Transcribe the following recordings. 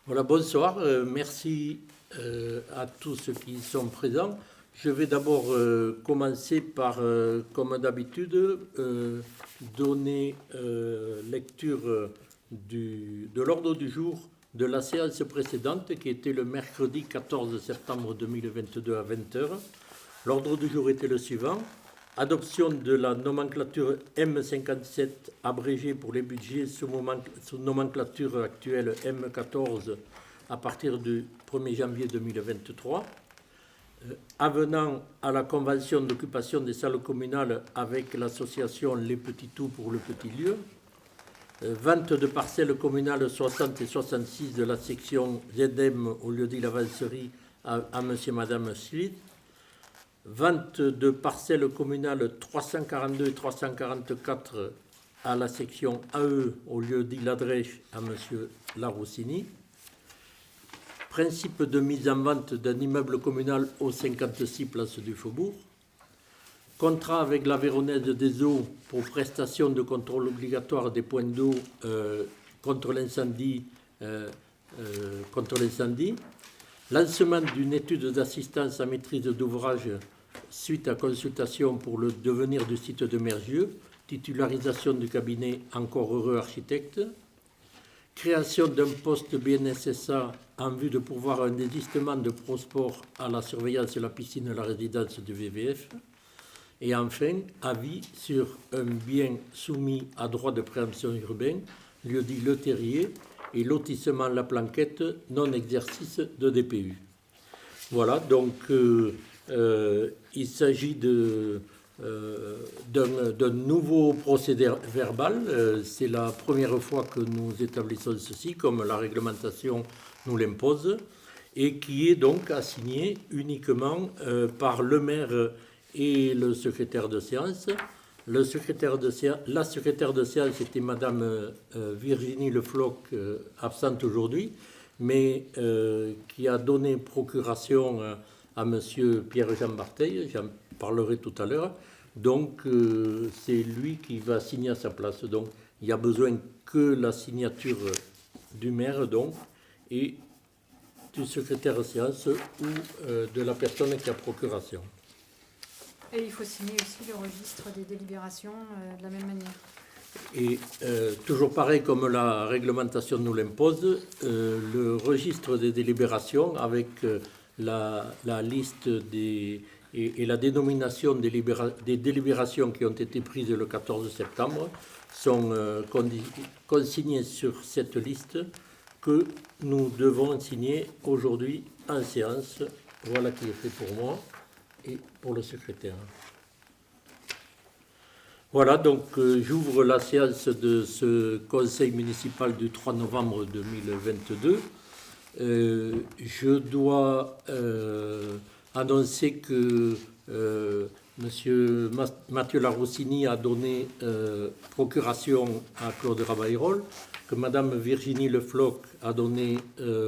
Voilà, bonsoir. Merci à tous ceux qui sont présents. Je vais d'abord commencer par, comme d'habitude, donner lecture de l'ordre du jour de la séance précédente, qui était le mercredi 14 septembre 2022 à 20 h. L'ordre du jour était le suivant. Adoption de la nomenclature M57 abrégée pour les budgets sous nomenclature actuelle M14 à partir du 1er janvier 2023. Avenant à la convention d'occupation des salles communales avec l'association Les Petits Tout pour le Petit Lieu. Vente de parcelles communales 60 et 66 de la section ZM au lieu-dit l'Avancerie à monsieur et madame Schlitt. Vente de parcelles communales 342 et 344 à la section AE au lieu-dit l'Adrèche à M. Laroussini. Principe de mise en vente d'un immeuble communal au 56 place du Faubourg. Contrat avec la Véronnaise des Eaux pour prestation de contrôle obligatoire des points d'eau contre l'incendie. Lancement d'une étude d'assistance à maîtrise d'ouvrage suite à consultation pour le devenir du site de Mergieux, titularisation du cabinet Encore Heureux Architecte, création d'un poste BNSSA en vue de pourvoir un désistement de Prosport à la surveillance de la piscine et la résidence du VVF, et enfin, avis sur un bien soumis à droit de préemption urbain, lieu-dit Le Terrier, et lotissement La Planquette, non-exercice de DPU. Voilà, donc il s'agit d'un nouveau procédé verbal. C'est la première fois que nous établissons ceci, comme la réglementation nous l'impose, et qui est donc assigné uniquement par le maire et le secrétaire de séance. La secrétaire de séance était Madame Virginie Le Floch, absente aujourd'hui, mais qui a donné procuration à Monsieur Pierre-Jean Bartheil. J'en parlerai tout à l'heure. Donc, c'est lui qui va signer à sa place. Donc, il n'y a besoin que la signature du maire, donc, et du secrétaire de séance ou de la personne qui a procuration. Et il faut signer aussi le registre des délibérations de la même manière. Et toujours pareil, comme la réglementation nous l'impose, le registre des délibérations avec la liste et la dénomination des délibérations qui ont été prises le 14 septembre sont consignés sur cette liste que nous devons signer aujourd'hui en séance. Voilà qui est fait pour moi et pour le secrétaire. Voilà, donc j'ouvre la séance de ce conseil municipal du 3 novembre 2022. Je dois annoncer que M. Mathieu Laroussini a donné procuration à Claude Rabayrol, que Mme Virginie Le Floch a donné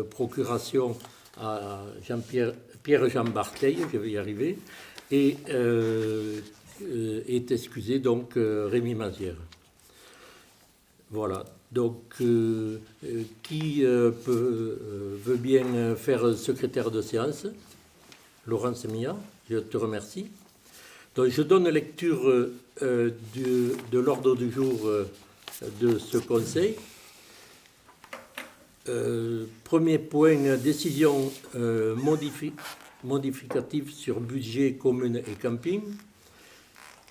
procuration à Pierre-Jean Bartheil, je vais y arriver, et est excusé donc Rémi Mazière. Voilà. Donc, qui veut bien faire secrétaire de séance? Laurence Mia, je te remercie. Donc, je donne lecture de l'ordre du jour de ce conseil. Premier point, décision modificative sur budget commune et camping.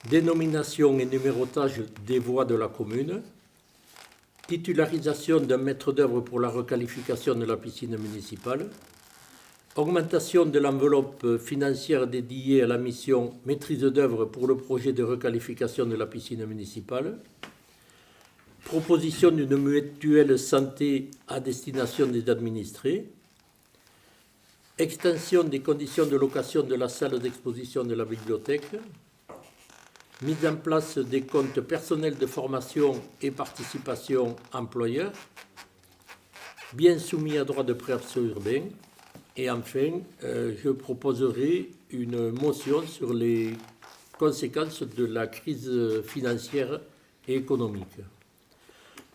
Dénomination et numérotage des voies de la commune. Titularisation d'un maître d'œuvre pour la requalification de la piscine municipale. Augmentation de l'enveloppe financière dédiée à la mission maîtrise d'œuvre pour le projet de requalification de la piscine municipale. Proposition d'une mutuelle santé à destination des administrés. Extension des conditions de location de la salle d'exposition de la bibliothèque. Mise en place des comptes personnels de formation et participation employeurs, bien soumis à droit de préemption urbain. Et enfin, je proposerai une motion sur les conséquences de la crise financière et économique.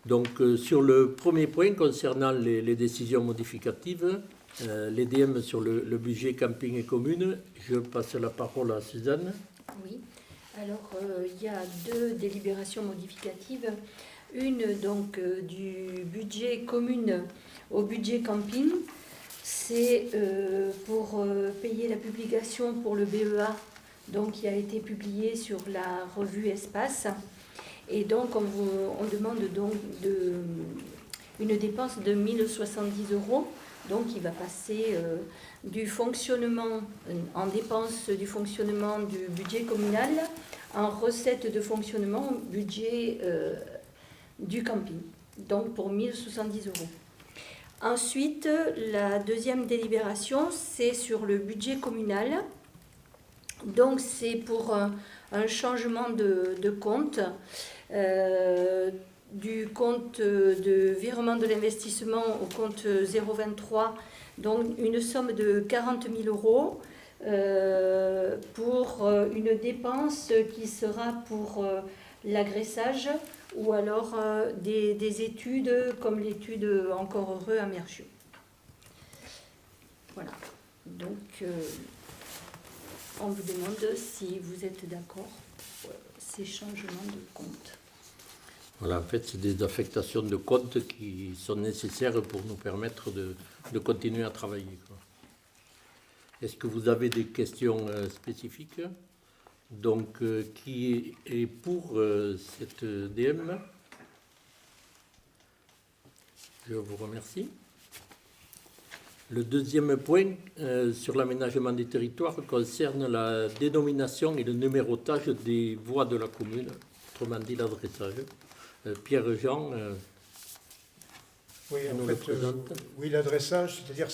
Donc, sur le premier point concernant les décisions modificatives, les DM sur le budget camping et commune, je passe la parole à Suzanne. Oui, alors il y a 2 délibérations modificatives. Une donc du budget commune au budget camping, c'est pour payer la publication pour le BEA, donc qui a été publié sur la revue Espace. Et donc on demande donc une dépense de 1070 €, donc qui va passer du fonctionnement, en dépenses du fonctionnement du budget communal, en recettes de fonctionnement budget du camping, donc pour 1070 €. Ensuite, la deuxième délibération, c'est sur le budget communal. Donc c'est pour un changement de compte, du compte de virement de l'investissement au compte 023, donc une somme de 40 000 € pour une dépense qui sera pour l'agressage ou alors des études comme l'étude Encore heureux à Mercieux. Voilà, donc on vous demande si vous êtes d'accord pour ces changements de compte. Voilà, en fait, c'est des affectations de compte qui sont nécessaires pour nous permettre de continuer à travailler, quoi. Est-ce que vous avez des questions spécifiques? Donc, qui est pour cette DM? Je vous remercie. Le deuxième point sur l'aménagement des territoires concerne la dénomination et le numérotage des voies de la commune, autrement dit l'adressage. Pierre-Jean, oui, nous en le fait, présente. oui, l'adressage, c'est-à-dire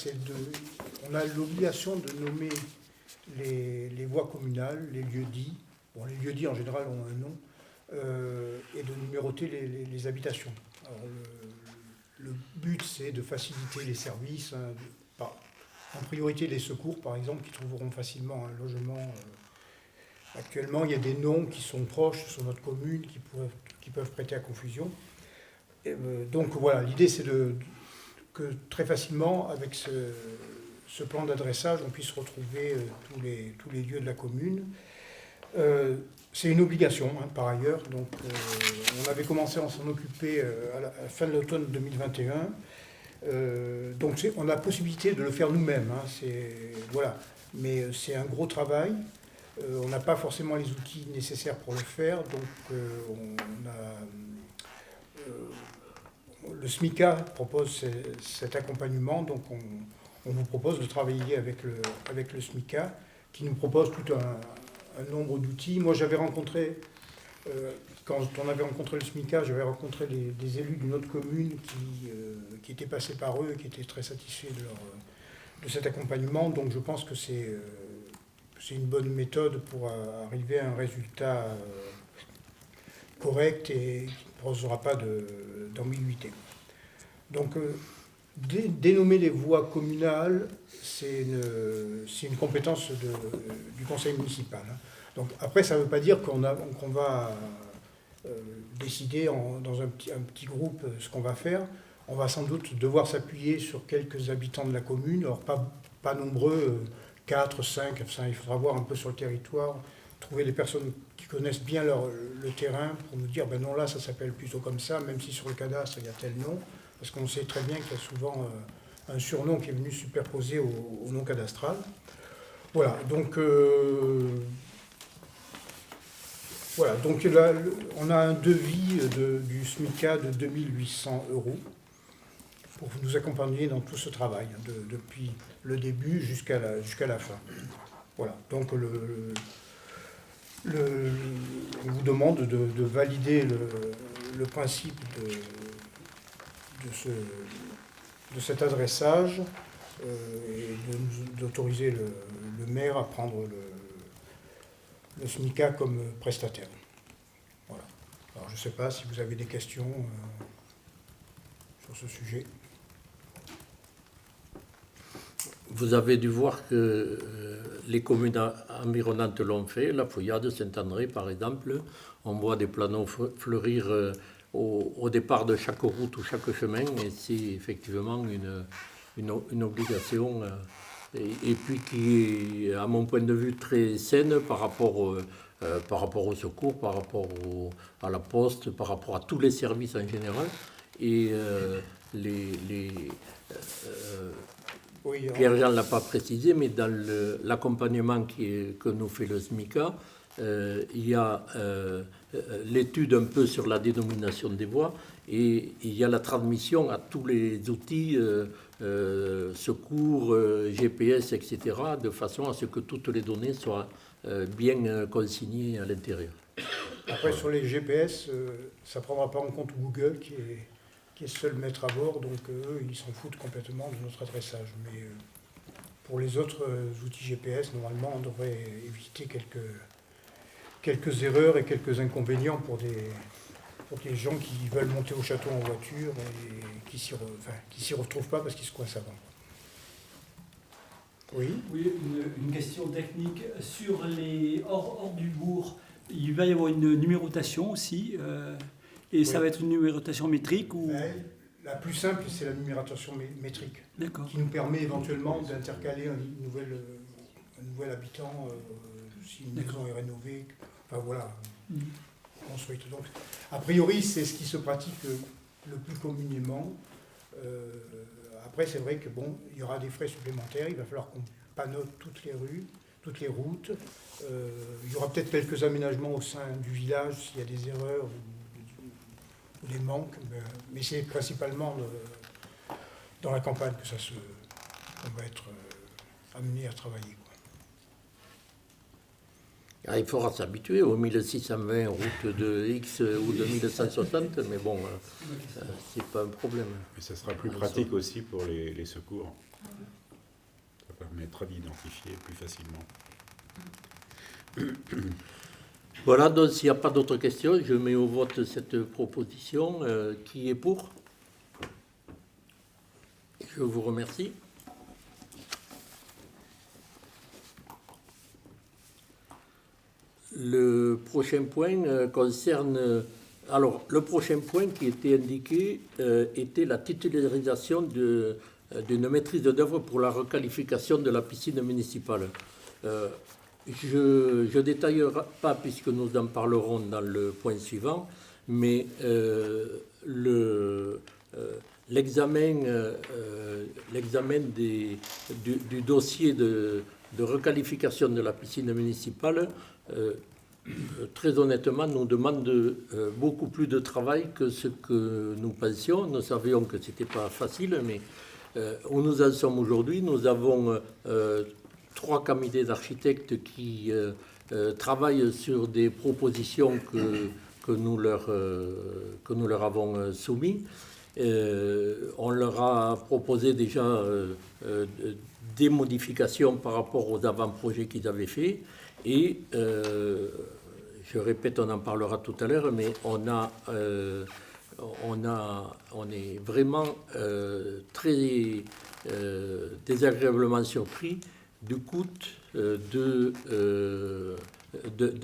on a l'obligation de nommer les voies communales, les lieux-dits. Bon, les lieux-dits en général ont un nom, et de numéroter les habitations. Alors, le but, c'est de faciliter les services, en priorité les secours, par exemple, qui trouveront facilement un logement. Actuellement, il y a des noms qui sont proches sur notre commune, qui peuvent prêter à confusion. Donc voilà, l'idée, c'est que très facilement, avec ce plan d'adressage, on puisse retrouver tous les lieux de la commune. C'est une obligation, hein, par ailleurs. Donc, on avait commencé à s'en occuper à la fin de l'automne 2021. Donc, on a la possibilité de le faire nous-mêmes. Hein, voilà. Mais c'est un gros travail. On n'a pas forcément les outils nécessaires pour le faire. Donc, le SMICA propose cet accompagnement. Donc, on vous propose de travailler avec le SMICA, qui nous propose tout un nombre d'outils. Moi, j'avais rencontré, quand on avait rencontré le SMICA, j'avais rencontré des élus d'une autre commune qui étaient passés par eux et qui étaient très satisfaits de cet accompagnement. Donc, je pense que c'est une bonne méthode pour arriver à un résultat correct et qui ne posera pas d'ambiguïté. Donc, dénommer les voies communales, c'est une compétence du conseil municipal. Donc, après, ça ne veut pas dire qu'on va décider dans un petit groupe ce qu'on va faire. On va sans doute devoir s'appuyer sur quelques habitants de la commune, alors pas nombreux, 4, 5, enfin, il faudra voir un peu sur le territoire, trouver les personnes qui connaissent bien le terrain pour nous dire, ben non, là, ça s'appelle plutôt comme ça, même si sur le cadastre, il y a tel nom, parce qu'on sait très bien qu'il y a souvent un surnom qui est venu superposer au nom cadastral. Voilà, donc là, on a un devis du SMICA de 2 800 € pour nous accompagner dans tout ce travail, depuis le début jusqu'à la fin. Voilà, donc on vous demande de valider le principe de cet adressage et d'autoriser le maire à prendre le SMICA comme prestataire. Voilà. Alors je ne sais pas si vous avez des questions sur ce sujet. Vous avez dû voir que les communes environnantes l'ont fait, La Feuillade, Saint-André par exemple. On voit des planons fleurir au départ de chaque route ou chaque chemin, et c'est effectivement une obligation, et puis qui est, à mon point de vue, très saine par rapport au secours, par rapport à la poste, par rapport à tous les services en général. Et Oui, Pierre-Jean ne l'a pas précisé, mais dans l'accompagnement que nous fait le SMICA, il y a l'étude un peu sur la dénomination des voies, et il y a la transmission à tous les outils, secours, GPS, etc., de façon à ce que toutes les données soient bien consignées à l'intérieur. après, sur les GPS, ça ne prendra pas en compte Google, qui est seul maître à bord, donc eux, ils s'en foutent complètement de notre adressage. Mais pour les autres outils GPS, normalement, on devrait éviter quelques erreurs et quelques inconvénients pour des gens qui veulent monter au château en voiture et qui s'y retrouvent pas parce qu'ils se coincent avant. Oui. Oui, une question technique. Sur les hors du bourg, il va y avoir une numérotation aussi, et ça va être une numérotation métrique ou... La plus simple, c'est la numérotation métrique, D'accord. qui nous permet éventuellement d'intercaler un nouvel habitant si une maison est rénovée, enfin voilà, construite. Donc, a priori, c'est ce qui se pratique le plus communément. Après, c'est vrai que bon, il y aura des frais supplémentaires, il va falloir qu'on pannote toutes les rues, toutes les routes. Il y aura peut-être quelques aménagements au sein du village s'il y a des erreurs ou des manques, mais c'est principalement dans la campagne que qu'on va être amené à travailler. Alors, il faudra s'habituer aux 1620 routes de X ou de 1160, mais bon, c'est pas un problème. Et ça sera plus pratique aussi pour les secours. Ça permettra d'identifier plus facilement. Voilà, donc s'il n'y a pas d'autres questions, je mets au vote cette proposition. Qui est pour? Je vous remercie. Le prochain point concerne... Alors, le prochain point qui était indiqué était la titularisation d'une maîtrise d'œuvre pour la requalification de la piscine municipale. Je ne détaillerai pas puisque nous en parlerons dans le point suivant, mais l'examen du dossier de requalification de la piscine municipale, très honnêtement, nous demande beaucoup plus de travail que ce que nous pensions. Nous savions que ce n'était pas facile, mais où nous en sommes aujourd'hui, nous avons 3 cabinets d'architectes qui travaillent sur des propositions que nous leur avons soumises. On leur a proposé déjà des modifications par rapport aux avant-projets qu'ils avaient faits. Et je répète, on en parlera tout à l'heure, mais on est vraiment très désagréablement surpris du coût de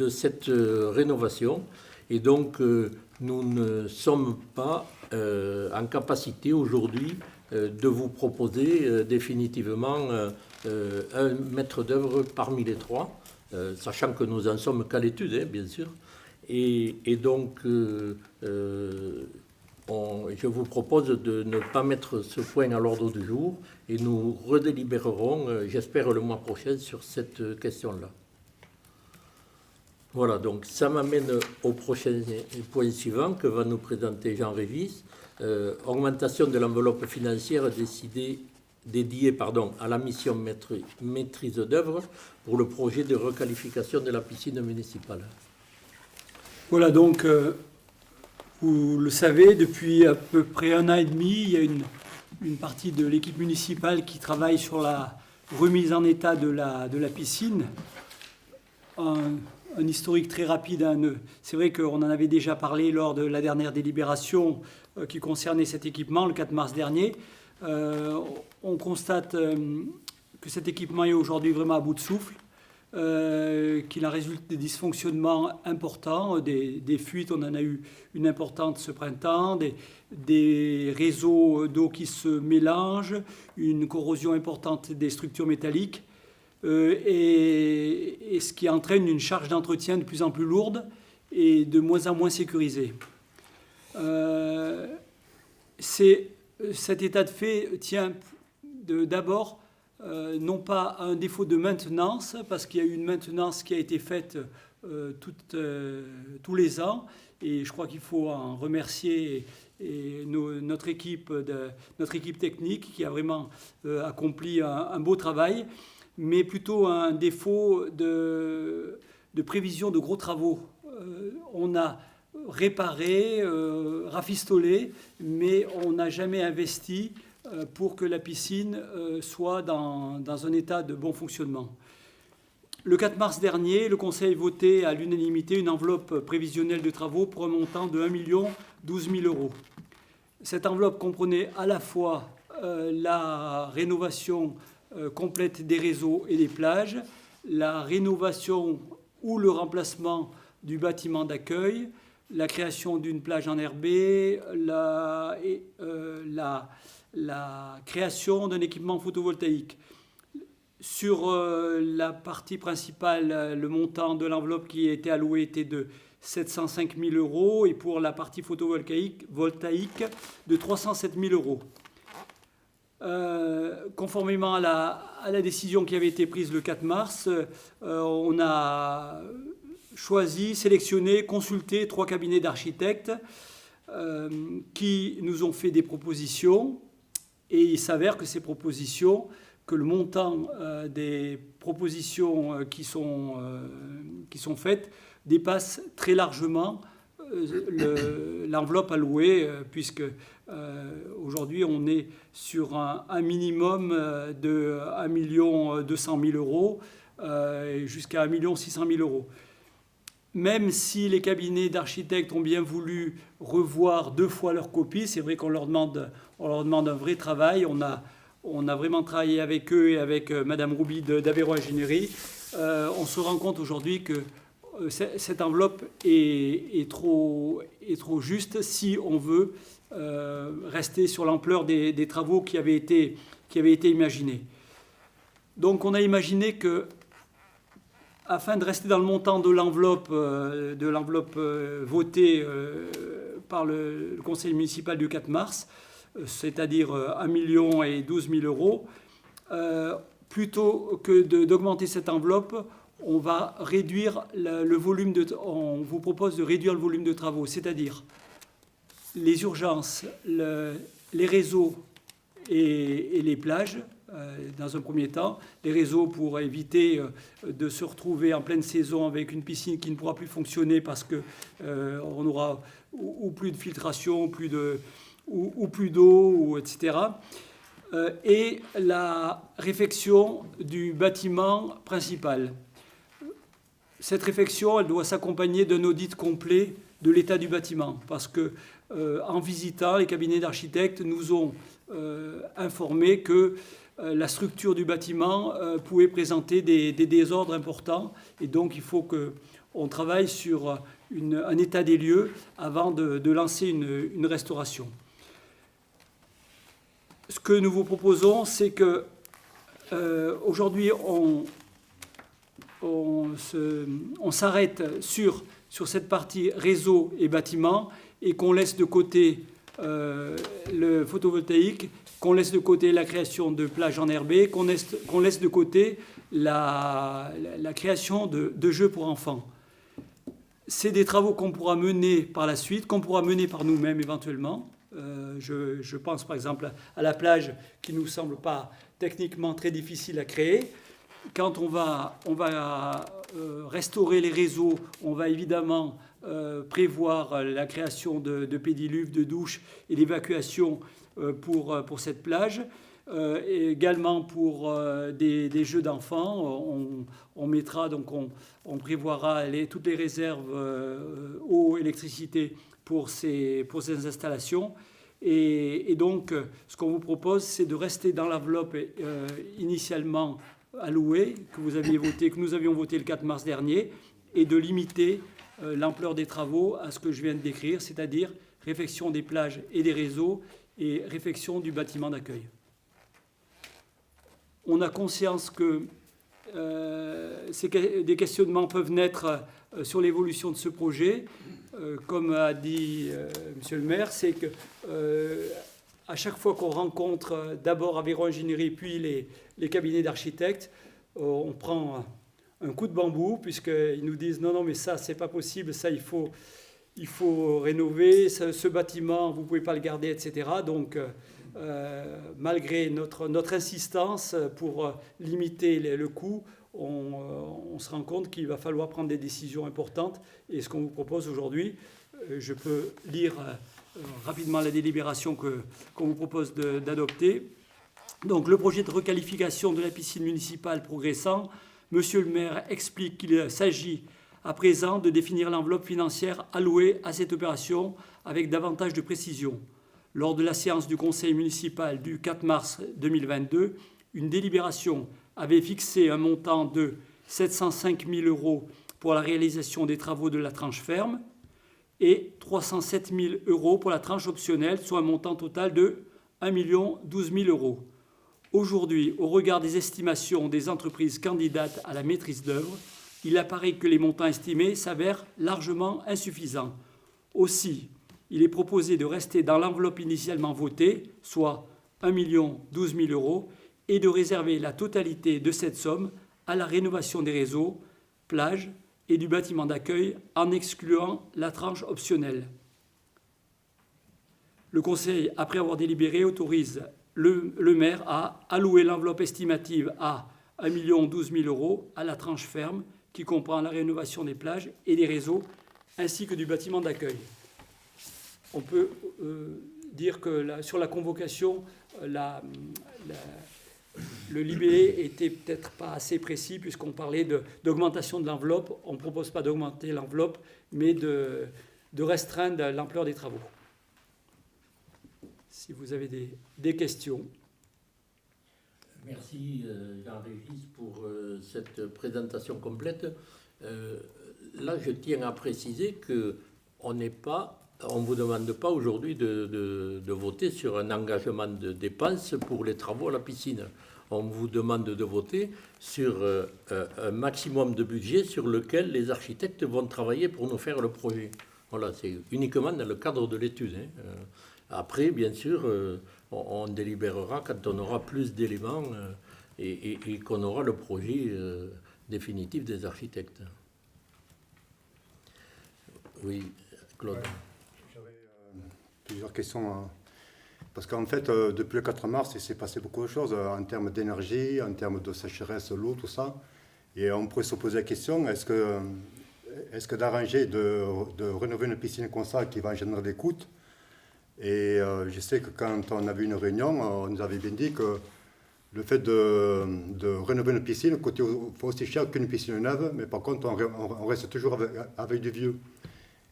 cette rénovation. Et donc, nous ne sommes pas en capacité aujourd'hui de vous proposer définitivement un maître d'œuvre parmi les 3. Sachant que nous en sommes qu'à l'étude, bien sûr. Et donc, je vous propose de ne pas mettre ce point à l'ordre du jour et nous redélibérerons, j'espère, le mois prochain sur cette question-là. Voilà, donc ça m'amène au prochain point suivant que va nous présenter Jean Régis. Augmentation de l'enveloppe financière dédiée à la mission maîtrise d'œuvre pour le projet de requalification de la piscine municipale. Voilà, donc, vous le savez, depuis à peu près 1 an et demi, il y a une partie de l'équipe municipale qui travaille sur la remise en état de la piscine. Un historique très rapide. C'est vrai qu'on en avait déjà parlé lors de la dernière délibération qui concernait cet équipement, le 4 mars dernier. On constate que cet équipement est aujourd'hui vraiment à bout de souffle. qu'il en résulte des dysfonctionnements importants, des fuites, on en a eu une importante ce printemps, des réseaux d'eau qui se mélangent, une corrosion importante des structures métalliques, et ce qui entraîne une charge d'entretien de plus en plus lourde et de moins en moins sécurisée. Cet état de fait tient d'abord non pas à un défaut de maintenance, parce qu'il y a eu une maintenance qui a été faite tous les ans, et je crois qu'il faut en remercier notre équipe technique qui a vraiment accompli un beau travail, mais plutôt un défaut de prévision de gros travaux. On a réparé, rafistolé, mais on n'a jamais investi pour que la piscine soit dans un état de bon fonctionnement. Le 4 mars dernier, le Conseil votait à l'unanimité une enveloppe prévisionnelle de travaux pour un montant de 1 012 000 €. Cette enveloppe comprenait à la fois la rénovation complète des réseaux et des plages, la rénovation ou le remplacement du bâtiment d'accueil, la création d'une plage enherbée, la création d'un équipement photovoltaïque. Sur la partie principale, le montant de l'enveloppe qui a été alloué était de 705 000 € et pour la partie photovoltaïque de 307 000 €. Conformément à la décision qui avait été prise le 4 mars, on a choisi, sélectionné, consulté 3 cabinets d'architectes qui nous ont fait des propositions, et il s'avère que ces propositions, que le montant des propositions qui sont faites dépasse très largement l'enveloppe allouée, puisque aujourd'hui on est sur un minimum de 1 200 000 € jusqu'à 1 600 000 €. Même si les cabinets d'architectes ont bien voulu revoir 2 fois leur copie, c'est vrai qu'on leur demande un vrai travail. On a vraiment travaillé avec eux et avec Madame Rouby d'Aveyron Ingénierie. On se rend compte aujourd'hui que cette enveloppe est trop juste si on veut rester sur l'ampleur des travaux qui avaient été imaginés. Donc on a imaginé que, afin de rester dans le montant de l'enveloppe votée par le conseil municipal du 4 mars, c'est-à-dire 1 012 000 €, plutôt que d'augmenter cette enveloppe, on va réduire le volume on vous propose de réduire le volume de travaux, c'est-à-dire les urgences, les réseaux et les plages. Dans un premier temps, les réseaux pour éviter de se retrouver en pleine saison avec une piscine qui ne pourra plus fonctionner parce qu'on aura ou plus de filtration, ou plus d'eau, etc. Et la réfection du bâtiment principal. Cette réfection, elle doit s'accompagner d'un audit complet de l'état du bâtiment, parce que en visitant, les cabinets d'architectes nous ont informé que la structure du bâtiment pouvait présenter des désordres importants, et donc il faut qu'on travaille sur un état des lieux avant de lancer une restauration. Ce que nous vous proposons, c'est que aujourd'hui on s'arrête sur cette partie réseau et bâtiment, et qu'on laisse de côté le photovoltaïque, qu'on laisse de côté la création de plages enherbées, qu'on laisse de côté la création de jeux pour enfants. C'est des travaux qu'on pourra mener par la suite, qu'on pourra mener par nous-mêmes éventuellement. Je pense par exemple à la plage qui ne nous semble pas techniquement très difficile à créer. Quand on va restaurer les réseaux, on va évidemment prévoir la création de pédiluves, de douches et l'évacuation pour cette plage. Et également pour des jeux d'enfants, on mettra, donc on prévoira toutes les réserves eau, électricité pour ces installations. Et donc, ce qu'on vous propose, c'est de rester dans l'enveloppe initialement alloués que nous avions voté le 4 mars dernier, et de limiter l'ampleur des travaux à ce que je viens de décrire, c'est-à-dire réfection des plages et des réseaux et réfection du bâtiment d'accueil. On a conscience que des questionnements peuvent naître sur l'évolution de ce projet. Comme a dit Monsieur le maire, c'est que à chaque fois qu'on rencontre d'abord Aveyron Ingénierie puis les cabinets d'architectes, on prend un coup de bambou puisqu'ils nous disent non, mais ça c'est pas possible, ça il faut rénover, ce bâtiment vous pouvez pas le garder, etc. Donc malgré notre insistance pour limiter le coût, on se rend compte qu'il va falloir prendre des décisions importantes. Et ce qu'on vous propose aujourd'hui, je peux lire rapidement la délibération qu'on vous propose d'adopter. Donc le projet de requalification de la piscine municipale progressant, Monsieur le maire explique qu'il s'agit à présent de définir l'enveloppe financière allouée à cette opération avec davantage de précision. Lors de la séance du conseil municipal du 4 mars 2022, une délibération avait fixé un montant de 705 000 € pour la réalisation des travaux de la tranche ferme et 307 000 € pour la tranche optionnelle, soit un montant total de 1 012 000 €. Aujourd'hui, au regard des estimations des entreprises candidates à la maîtrise d'œuvre, il apparaît que les montants estimés s'avèrent largement insuffisants. Aussi, il est proposé de rester dans l'enveloppe initialement votée, soit 1 012 000 €, et de réserver la totalité de cette somme à la rénovation des réseaux, plages et du bâtiment d'accueil en excluant la tranche optionnelle. Le Conseil, après avoir délibéré, autorise le maire à allouer l'enveloppe estimative à 1 012 000 € à la tranche ferme qui comprend la rénovation des plages et des réseaux ainsi que du bâtiment d'accueil. On peut dire que sur la convocation, le libellé était peut-être pas assez précis puisqu'on parlait d'augmentation de l'enveloppe. On ne propose pas d'augmenter l'enveloppe, mais de restreindre l'ampleur des travaux. Si vous avez des questions. Merci Jean-Régis pour cette présentation complète. Là, je tiens à préciser qu'on ne vous demande pas aujourd'hui de voter sur un engagement de dépenses pour les travaux à la piscine. On vous demande de voter sur un maximum de budget sur lequel les architectes vont travailler pour nous faire le projet. Voilà, c'est uniquement dans le cadre de l'étude. Après, bien sûr, on délibérera quand on aura plus d'éléments et qu'on aura le projet définitif des architectes. Oui, Claude. Ouais, j'avais plusieurs questions. Parce qu'en fait, depuis le 4 mars, il s'est passé beaucoup de choses en termes d'énergie, en termes de sécheresse, l'eau, tout ça. Et on pourrait se poser la question, est-ce que d'arranger, de rénover une piscine comme ça qui va engendrer des coûts? Et je sais que quand on avait une réunion, on nous avait bien dit que le fait de rénover une piscine coûtait aussi cher qu'une piscine neuve, mais par contre, on reste toujours avec du vieux.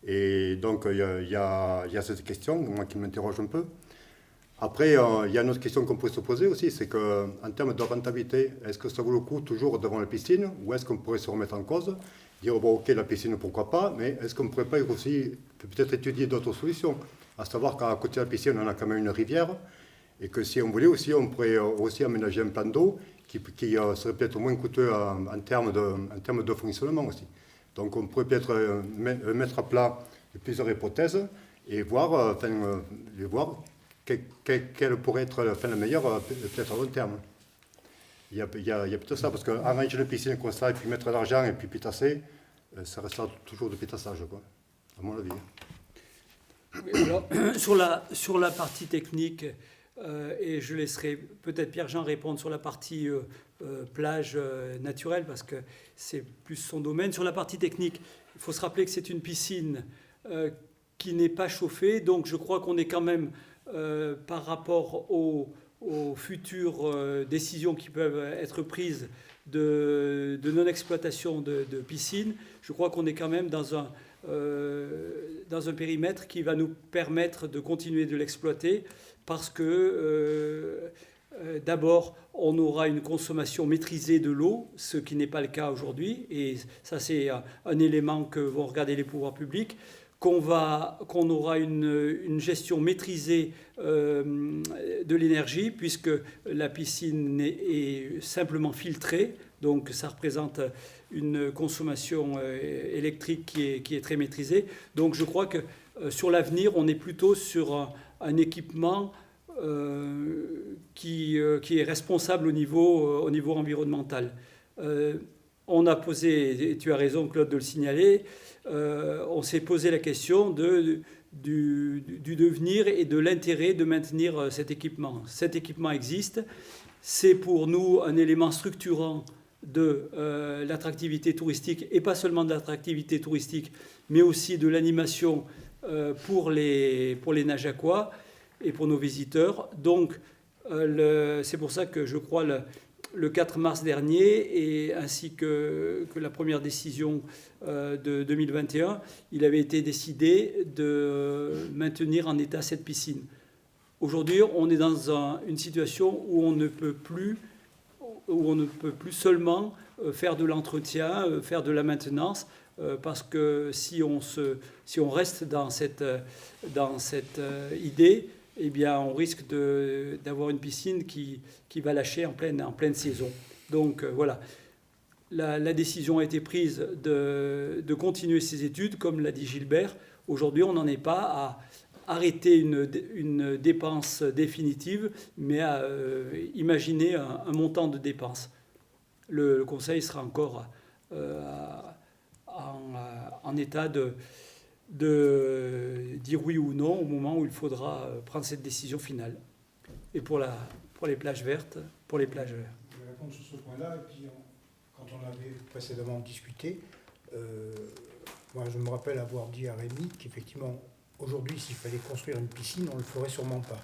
Et donc, il y a cette question, moi, qui m'interroge un peu. Après, il y a une autre question qu'on pourrait se poser aussi, c'est qu'en termes de rentabilité, est-ce que ça vaut le coup toujours devant la piscine, ou est-ce qu'on pourrait se remettre en cause, dire, bon, ok, la piscine, pourquoi pas, mais est-ce qu'on ne pourrait pas aussi peut-être étudier d'autres solutions, à savoir qu'à côté de la piscine, on a quand même une rivière, et que si on voulait aussi, on pourrait aussi aménager un plan d'eau qui serait peut-être moins coûteux en termes de fonctionnement aussi. Donc on pourrait peut-être mettre à plat plusieurs hypothèses et voir, quelle pourrait être la meilleure, peut-être à long terme. Il y a peut-être ça, parce qu'arranger une piscine comme ça, et puis mettre de l'argent, et puis pitasser, ça restera toujours de pitassage, quoi, à mon avis. Alors, sur la partie technique, et je laisserai peut-être Pierre-Jean répondre sur la partie plage naturelle, parce que c'est plus son domaine. Sur la partie technique, il faut se rappeler que c'est une piscine qui n'est pas chauffée, donc je crois qu'on est quand même, par rapport aux futures décisions qui peuvent être prises de non-exploitation de piscine, je crois qu'on est quand même dans un périmètre qui va nous permettre de continuer de l'exploiter, parce que d'abord, on aura une consommation maîtrisée de l'eau, ce qui n'est pas le cas aujourd'hui. Et ça, c'est un élément que vont regarder les pouvoirs publics. Qu'on aura une gestion maîtrisée de l'énergie, puisque la piscine est simplement filtrée. Donc ça représente une consommation électrique qui est très maîtrisée. Donc je crois que sur l'avenir, on est plutôt sur un équipement qui est responsable au niveau environnemental. On a posé, et tu as raison Claude de le signaler, on s'est posé la question du devenir et de l'intérêt de maintenir cet équipement. Cet équipement existe, c'est pour nous un élément structurant de l'attractivité touristique, et pas seulement de l'attractivité touristique, mais aussi de l'animation pour les nages aqua et pour nos visiteurs. Donc c'est pour ça que je crois le 4 mars dernier, et ainsi que la première décision de 2021, il avait été décidé de maintenir en état cette piscine. Aujourd'hui, on est dans une situation où on ne peut plus seulement faire de l'entretien, faire de la maintenance, parce que si on reste dans cette idée, eh bien, on risque d'avoir une piscine qui va lâcher en pleine saison. Donc voilà, la décision a été prise de continuer ces études, comme l'a dit Gilbert. Aujourd'hui, on n'en est pas à arrêter une dépense définitive, mais à imaginer un montant de dépenses. Le Conseil sera encore en état de dire oui ou non au moment où il faudra prendre cette décision finale. Et pour les plages vertes, pour les plages vertes. Je vais répondre sur ce point-là. Et puis, quand on avait précédemment discuté, moi je me rappelle avoir dit à Rémi qu'effectivement, aujourd'hui, s'il fallait construire une piscine, on ne le ferait sûrement pas.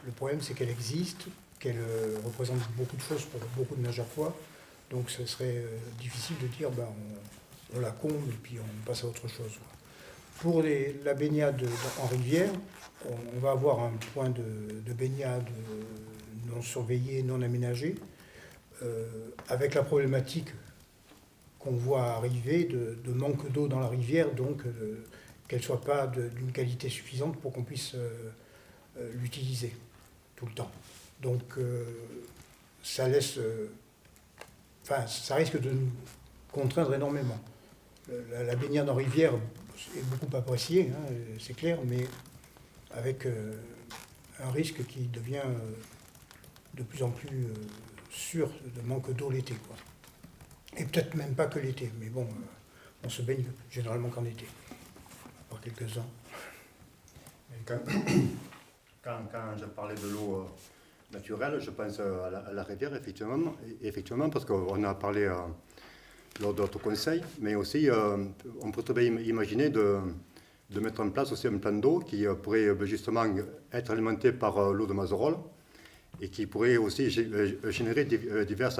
Le problème, c'est qu'elle existe, qu'elle représente beaucoup de choses pour beaucoup de nages aqua. Donc, ce serait difficile de dire, on la comble et puis on passe à autre chose. Pour la baignade en rivière, on va avoir un point de baignade non surveillé, non aménagé, avec la problématique qu'on voit arriver de manque d'eau dans la rivière, donc qu'elle ne soit pas d'une qualité suffisante pour qu'on puisse l'utiliser tout le temps. Donc ça laisse... ça risque de nous contraindre énormément. La baignade en rivière est beaucoup appréciée, hein, c'est clair, mais avec un risque qui devient de plus en plus sûr de manque d'eau l'été, quoi. Et peut-être même pas que l'été, mais bon, on se baigne généralement qu'en été, par quelques-uns. Quand je parlais de l'eau naturelle, je pense à la rivière, effectivement, parce qu'on a parlé lors de notre conseil, mais aussi on peut très bien imaginer de mettre en place aussi un plan d'eau qui pourrait justement être alimenté par l'eau de Mazerolles et qui pourrait aussi générer diverses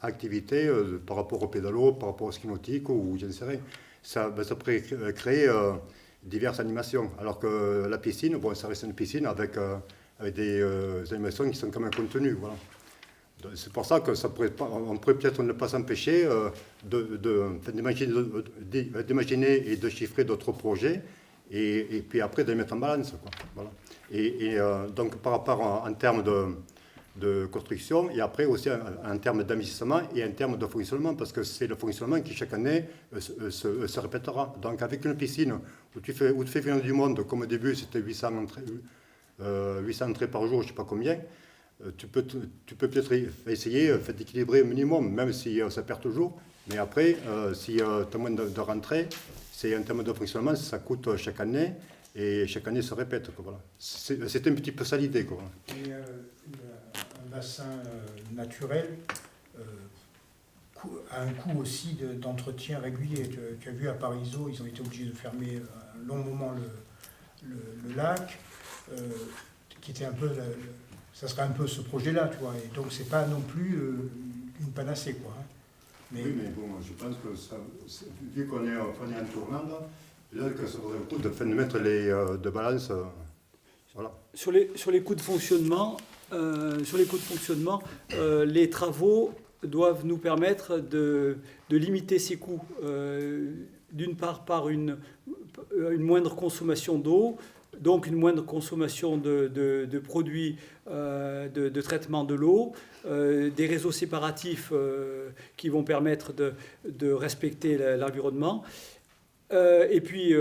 activités par rapport au pédalo, par rapport au ski nautique ou je ne sais rien. Ça pourrait créer diverses animations, alors que la piscine, ça reste une piscine avec des animations qui sont quand même contenues. Voilà. C'est pour ça que on pourrait peut-être ne pas s'empêcher d'imaginer et de chiffrer d'autres projets et puis après de les mettre en balance, quoi. Voilà. Et donc par rapport en termes de construction et après aussi en termes d'investissement et en termes de fonctionnement, parce que c'est le fonctionnement qui chaque année se répétera. Donc avec une piscine où tu fais venir du monde, comme au début c'était 800 entrées par jour, je ne sais pas combien, tu peux peut-être essayer d'équilibrer au minimum, même si ça perd toujours. Mais après, si tu as moins de rentrées, c'est en termes de fonctionnement, ça coûte chaque année, et chaque année se répète. Quoi, voilà. C'est un petit peu ça l'idée. Quoi. Et un bassin naturel a un coût aussi d'entretien régulier. Tu as vu à Parisot, ils ont été obligés de fermer un long moment le lac, qui était un peu... ça serait un peu ce projet-là, tu vois. Et donc, c'est pas non plus une panacée, quoi. Hein. Oui, mais bon, je pense que ça, vu qu'on est en tournant, là, que ça vaudrait le coup de mettre les de balance. Voilà. Sur les coûts de fonctionnement, sur les coûts de fonctionnement, les travaux doivent nous permettre de limiter ces coûts. D'une part par une moindre consommation d'eau, donc une moindre consommation de produits de traitement de l'eau, des réseaux séparatifs qui vont permettre de respecter l'environnement, et puis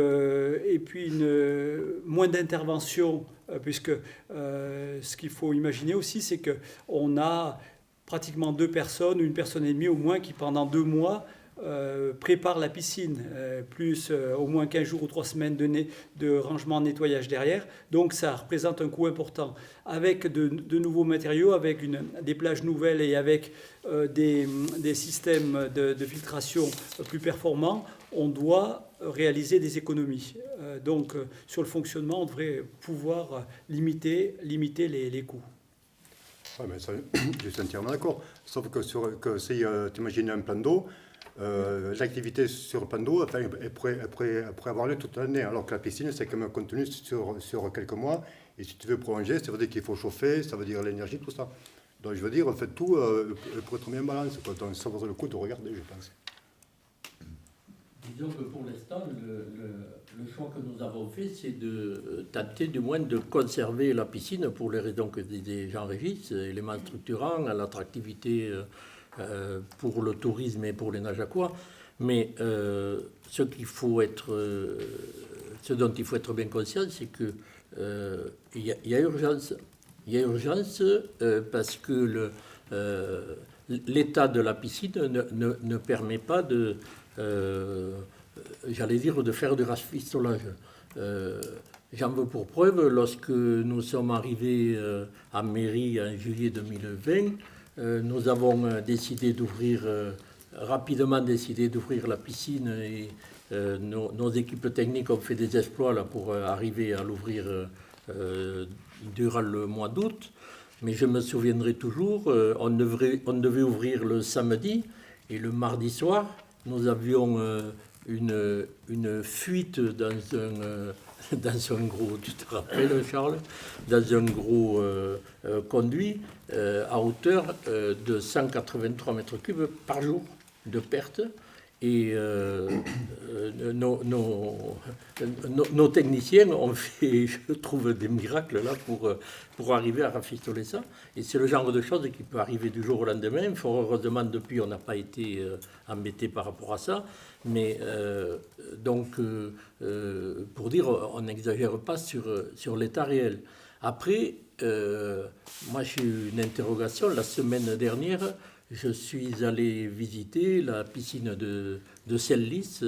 moins d'intervention, puisque ce qu'il faut imaginer aussi, c'est qu'on a pratiquement 2 personnes, une personne et demie au moins, qui pendant 2 mois prépare la piscine, plus au moins 15 jours ou 3 semaines de rangement, nettoyage derrière. Donc ça représente un coût important. Avec de nouveaux matériaux, avec des plages nouvelles et avec des systèmes de filtration plus performants, on doit réaliser des économies. Donc sur le fonctionnement, on devrait pouvoir limiter les coûts. Ouais, mais ça, je suis entièrement d'accord. Sauf que si tu imagines un plan d'eau, l'activité sur le plan d'eau, enfin, elle pourrait avoir lieu toute l'année, alors que la piscine, c'est quand même contenu sur quelques mois. Et si tu veux prolonger, ça veut dire qu'il faut chauffer, ça veut dire l'énergie, tout ça. Donc je veux dire, en fait, tout pour être mis en balance. Donc ça vaut le coup de regarder, je pense. Disons que pour l'instant, le choix que nous avons fait, c'est de tenter du moins de conserver la piscine pour les raisons que disait Jean-Régis, éléments structurants, l'attractivité pour le tourisme et pour les nages aqua. Mais ce dont il faut être bien conscient, c'est que il y a urgence. Il y a urgence parce que l'état de la piscine ne permet pas de faire du rafistolage. J'en veux pour preuve, lorsque nous sommes arrivés à mairie en juillet 2020, nous avons rapidement décidé d'ouvrir la piscine et nos équipes techniques ont fait des exploits là, pour arriver à l'ouvrir durant le mois d'août. Mais je me souviendrai toujours, on devait ouvrir le samedi et le mardi soir, nous avions une fuite dans un gros, tu te rappelles Charles, dans un gros conduit à hauteur de 183 mètres cubes par jour de perte. Et nos techniciens ont fait, je trouve, des miracles là pour arriver à rafistoler ça. Et c'est le genre de choses qui peut arriver du jour au lendemain. Fort heureusement, depuis, on n'a pas été embêté par rapport à ça. Mais pour dire, on n'exagère pas sur l'état réel. Après, moi j'ai eu une interrogation la semaine dernière. Je suis allé visiter la piscine de Senlis,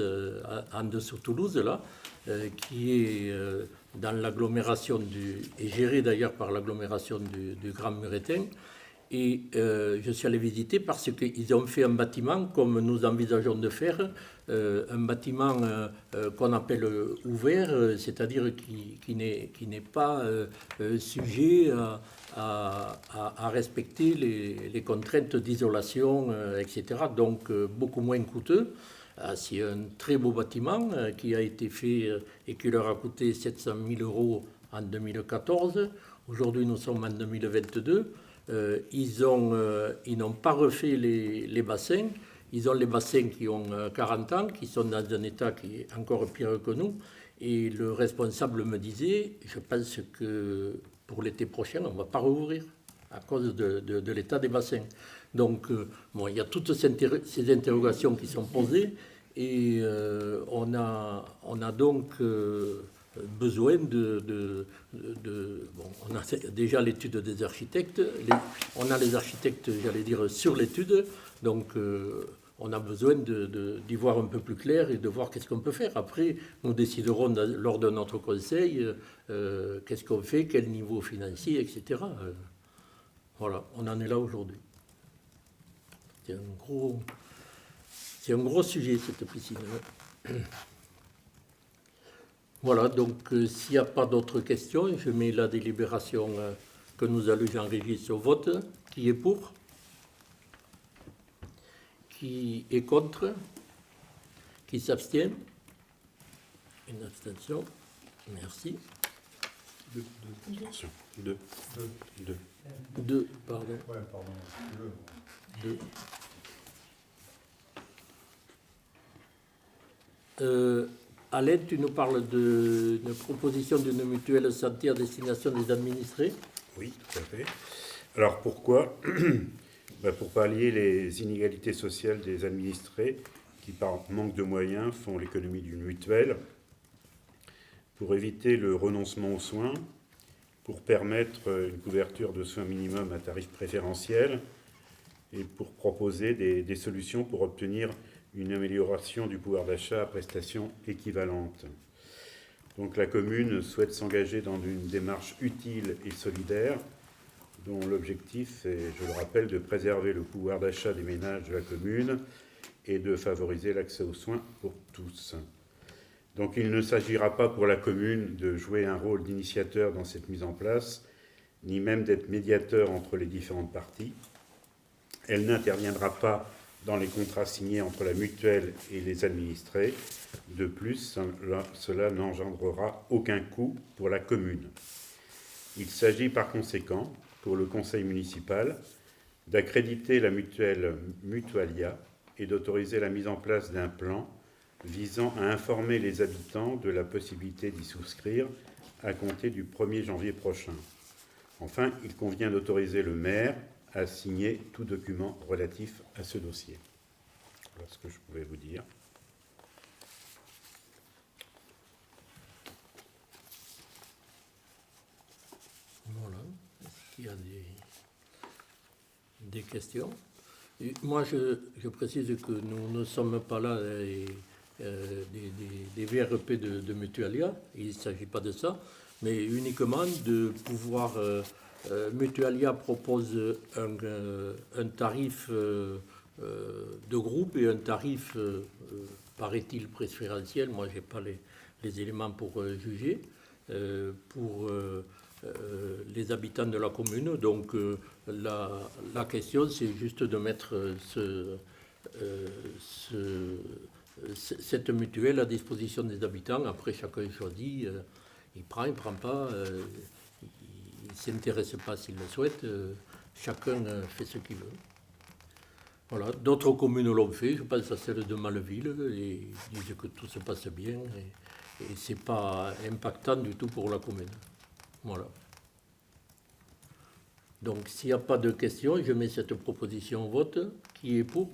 en dessous de Toulouse, là, qui est dans l'agglomération et gérée d'ailleurs par l'agglomération du Grand Muretin. Et je suis allé visiter parce qu'ils ont fait un bâtiment comme nous envisageons de faire, un bâtiment qu'on appelle ouvert, c'est-à-dire qui n'est pas sujet à respecter les contraintes d'isolation, etc. Donc beaucoup moins coûteux. C'est un très beau bâtiment qui a été fait et qui leur a coûté 700 000 € en 2014. Aujourd'hui, nous sommes en 2022. Ils n'ont pas refait les bassins. Ils ont les bassins qui ont 40 ans, qui sont dans un état qui est encore pire que nous. Et le responsable me disait, je pense que pour l'été prochain, on ne va pas rouvrir à cause de l'état des bassins. Donc, il y a toutes ces interrogations qui sont posées et on a donc besoin on a déjà l'étude des architectes, on a les architectes, j'allais dire, sur l'étude, donc on a besoin d'y voir un peu plus clair et de voir qu'est-ce qu'on peut faire. Après, nous déciderons lors de notre conseil qu'est-ce qu'on fait, quel niveau financier, etc. Voilà, on en est là aujourd'hui. C'est un gros sujet, cette piscine. Voilà, donc s'il n'y a pas d'autres questions, je mets la délibération que nous allons Jean-Régis au vote. Qui est pour? Qui est contre? Qui s'abstient? Une abstention. Merci. Attention. 2. 2, pardon. Ouais, pardon. 2. Alain, tu nous parles d'une proposition d'une mutuelle santé à destination des administrés. Oui, tout à fait. Alors pourquoi pour pallier les inégalités sociales des administrés qui, par manque de moyens, font l'économie d'une mutuelle, pour éviter le renoncement aux soins, pour permettre une couverture de soins minimum à tarif préférentiel et pour proposer des solutions pour obtenir une amélioration du pouvoir d'achat à prestations équivalentes. Donc la commune souhaite s'engager dans une démarche utile et solidaire dont l'objectif est, je le rappelle, de préserver le pouvoir d'achat des ménages de la commune et de favoriser l'accès aux soins pour tous. Donc il ne s'agira pas pour la commune de jouer un rôle d'initiateur dans cette mise en place, ni même d'être médiateur entre les différentes parties. Elle n'interviendra pas dans les contrats signés entre la mutuelle et les administrés. De plus, cela n'engendrera aucun coût pour la commune. Il s'agit par conséquent, pour le conseil municipal, d'accréditer la mutuelle Mutualia et d'autoriser la mise en place d'un plan visant à informer les habitants de la possibilité d'y souscrire à compter du 1er janvier prochain. Enfin, il convient d'autoriser le maire à signer tout document relatif à ce dossier. Voilà ce que je pouvais vous dire. Voilà. Est-ce qu'il y a des questions? Et moi, je précise que nous ne sommes pas là des VRP de Mutualia. Il ne s'agit pas de ça, mais uniquement de pouvoir... Mutualia propose un tarif de groupe et un tarif, paraît-il, préférentiel. Moi, je n'ai pas les éléments pour juger, pour les habitants de la commune. Donc, la question, c'est juste de mettre cette mutuelle à disposition des habitants. Après, chacun choisit, il prend pas... il ne s'intéresse pas s'il le souhaite, chacun fait ce qu'il veut. Voilà. D'autres communes l'ont fait, je pense à celle de Maleville, et ils disent que tout se passe bien, et ce n'est pas impactant du tout pour la commune. Voilà. Donc s'il n'y a pas de questions, je mets cette proposition au vote. Qui est pour?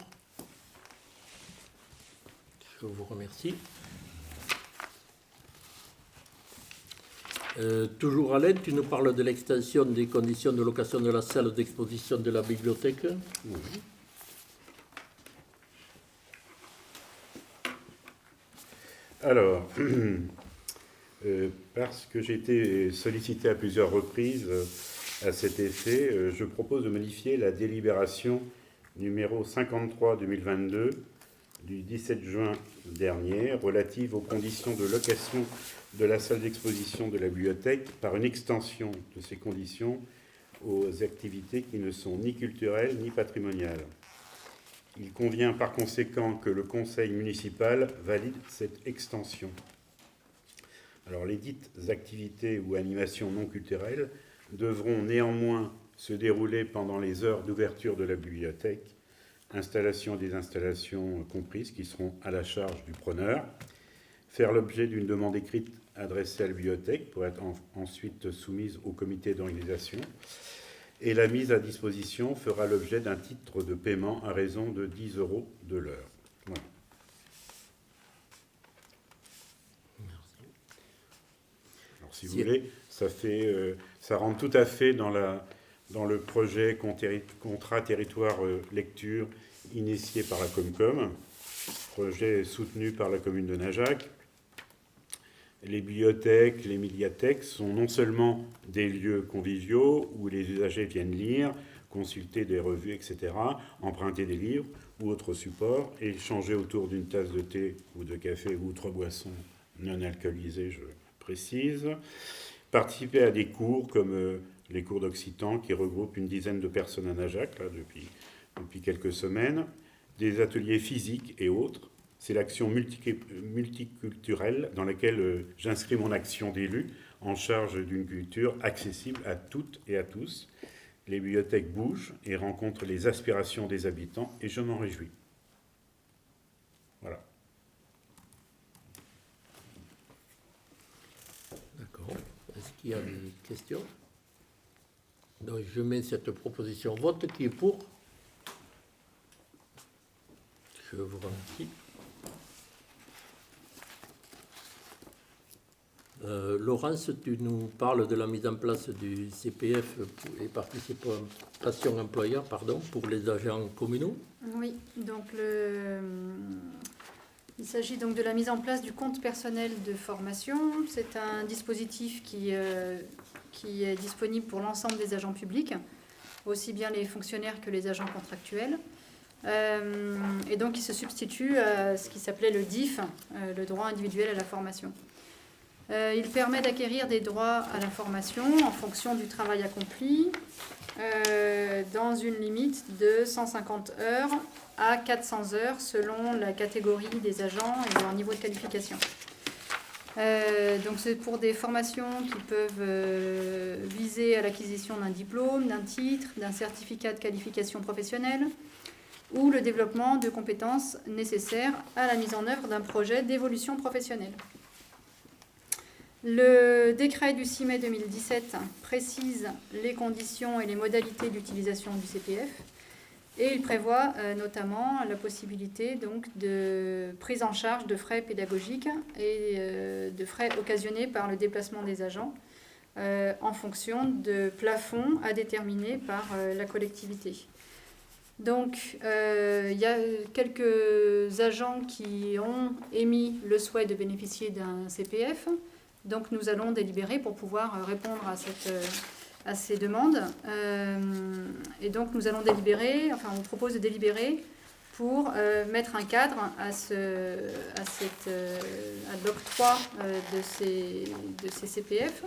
Je vous remercie. Toujours Alain, tu nous parles de l'extension des conditions de location de la salle d'exposition de la bibliothèque. Oui. Alors, parce que j'ai été sollicité à plusieurs reprises à cet effet, je propose de modifier la délibération numéro 53/2022 du 17 juin dernier relative aux conditions de location de la salle d'exposition de la bibliothèque par une extension de ces conditions aux activités qui ne sont ni culturelles ni patrimoniales. Il convient par conséquent que le conseil municipal valide cette extension. Alors les dites activités ou animations non culturelles devront néanmoins se dérouler pendant les heures d'ouverture de la bibliothèque, installation des installations comprises qui seront à la charge du preneur, faire l'objet d'une demande écrite adressée à la bibliothèque pour être ensuite soumise au comité d'organisation, et la mise à disposition fera l'objet d'un titre de paiement à raison de 10 € de l'heure. Voilà. Merci. Alors, si vous voulez, ça rentre tout à fait dans le projet contrat territoire lecture initié par la Comcom, projet soutenu par la commune de Najac. Les bibliothèques, les médiathèques sont non seulement des lieux conviviaux où les usagers viennent lire, consulter des revues, etc., emprunter des livres ou autres supports, échanger autour d'une tasse de thé ou de café ou autre boisson non alcoolisée, je précise, participer à des cours comme les cours d'occitan qui regroupent une dizaine de personnes à Najac là, depuis quelques semaines, des ateliers physiques et autres. C'est l'action multiculturelle dans laquelle j'inscris mon action d'élu en charge d'une culture accessible à toutes et à tous. Les bibliothèques bougent et rencontrent les aspirations des habitants, et je m'en réjouis. Voilà. D'accord. Est-ce qu'il y a des questions? Donc, je mets cette proposition au vote. Qui est pour? Je vous remercie. Laurence, tu nous parles de la mise en place du CPF et participation employeur, pardon, pour les agents communaux. Oui, donc il s'agit donc de la mise en place du compte personnel de formation. C'est un dispositif qui est disponible pour l'ensemble des agents publics, aussi bien les fonctionnaires que les agents contractuels. Et donc il se substitue à ce qui s'appelait le DIF, le droit individuel à la formation. Il permet d'acquérir des droits à la formation en fonction du travail accompli, dans une limite de 150 heures à 400 heures selon la catégorie des agents et leur niveau de qualification. Donc c'est pour des formations qui peuvent viser à l'acquisition d'un diplôme, d'un titre, d'un certificat de qualification professionnelle ou le développement de compétences nécessaires à la mise en œuvre d'un projet d'évolution professionnelle. Le décret du 6 mai 2017 précise les conditions et les modalités d'utilisation du CPF et il prévoit notamment la possibilité donc, de prise en charge de frais pédagogiques et de frais occasionnés par le déplacement des agents en fonction de plafonds à déterminer par la collectivité. Donc, il y a quelques agents qui ont émis le souhait de bénéficier d'un CPF. Donc nous allons délibérer pour pouvoir répondre à ces demandes. Et donc nous allons délibérer, enfin on propose de délibérer pour mettre un cadre à l'octroi de ces CPF,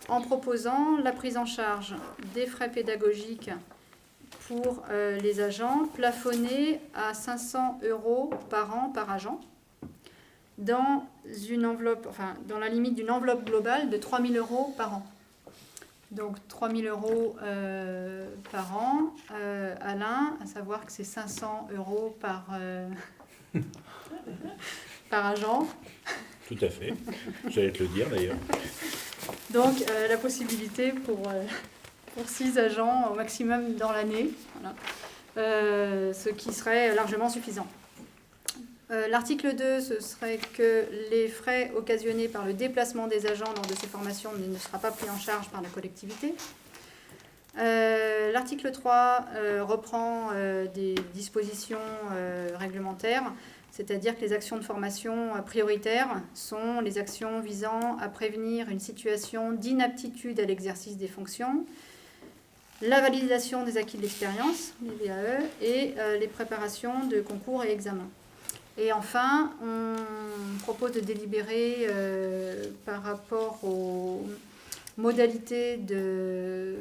en proposant la prise en charge des frais pédagogiques pour les agents plafonnés à 500 € par an par agent, dans la limite d'une enveloppe globale de 3 000 € par an. Donc 3 000 € par an, Alain, à savoir que c'est 500 € par agent. Tout à fait. J'allais te le dire d'ailleurs. Donc la possibilité pour 6 agents au maximum dans l'année, voilà. Ce qui serait largement suffisant. L'article 2, ce serait que les frais occasionnés par le déplacement des agents lors de ces formations ne sera pas pris en charge par la collectivité. L'article 3 reprend des dispositions réglementaires, c'est-à-dire que les actions de formation prioritaires sont les actions visant à prévenir une situation d'inaptitude à l'exercice des fonctions, la validation des acquis de l'expérience, les VAE, et les préparations de concours et examens. Et enfin, on propose de délibérer par rapport aux modalités de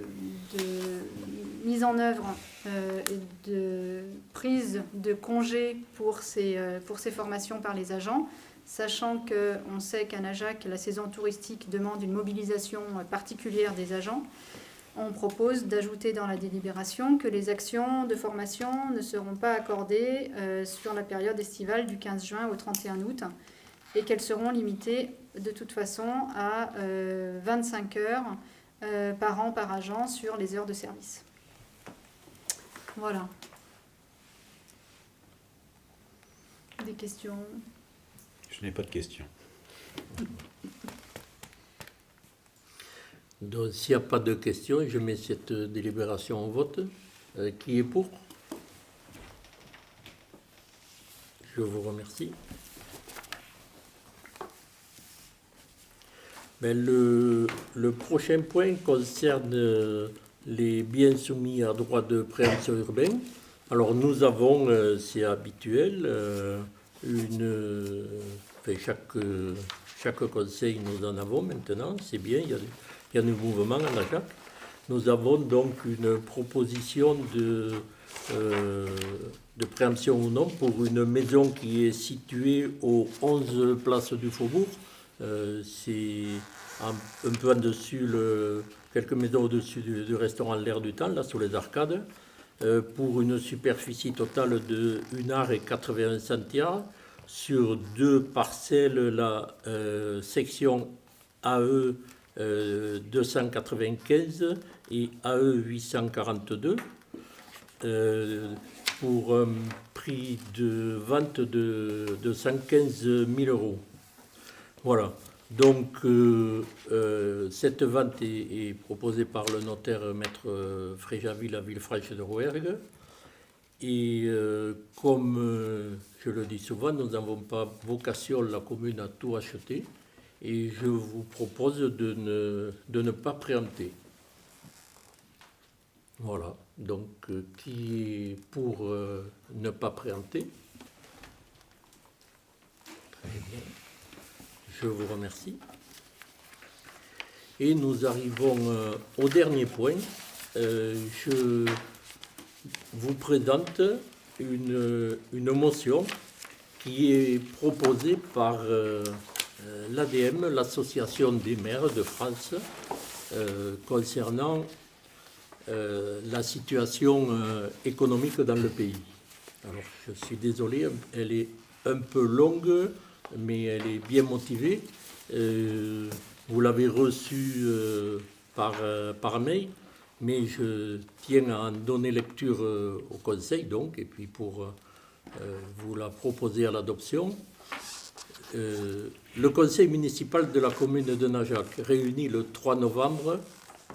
mise en œuvre et de prise de congés pour ces formations par les agents, sachant qu'on sait qu'à Najac, la saison touristique demande une mobilisation particulière des agents. On propose d'ajouter dans la délibération que les actions de formation ne seront pas accordées sur la période estivale du 15 juin au 31 août et qu'elles seront limitées de toute façon à 25 heures par an par agent sur les heures de service. Voilà. Des questions? Je n'ai pas de questions. Donc, s'il n'y a pas de questions, je mets cette délibération au vote. Qui est pour? Je vous remercie. Ben, le prochain point concerne les biens soumis à droit de préemption urbain. Alors, nous avons, c'est habituel, chaque conseil, nous en avons maintenant, c'est bien, il y a du mouvement en Najac. Nous avons donc une proposition de préemption ou non pour une maison qui est située aux 11 places du Faubourg, C'est un peu en dessus, quelques maisons au-dessus du restaurant L'Air du Temps, là, sous les arcades, pour une superficie totale de 1 art et 81 centiares sur 2 parcelles, la section AE 295 et AE 842, pour un prix de vente de 115 000 €. Voilà. Donc, cette vente est proposée par le notaire maître Fréjaville à Villefranche de Rouergue. Et comme je le dis souvent, nous n'avons pas vocation, la commune, à tout acheter. Et je vous propose de ne pas préempter. Voilà. Donc, qui est pour ne pas préempter? Très bien. Je vous remercie. Et nous arrivons au dernier point. Je vous présente une motion qui est proposée par l'ADM, l'Association des maires de France, concernant la situation économique dans le pays. Alors, je suis désolé, elle est un peu longue, mais elle est bien motivée. Vous l'avez reçue par mail, mais je tiens à en donner lecture au Conseil, donc, et puis pour vous la proposer à l'adoption. Le Conseil municipal de la commune de Najac, réuni le 3 novembre,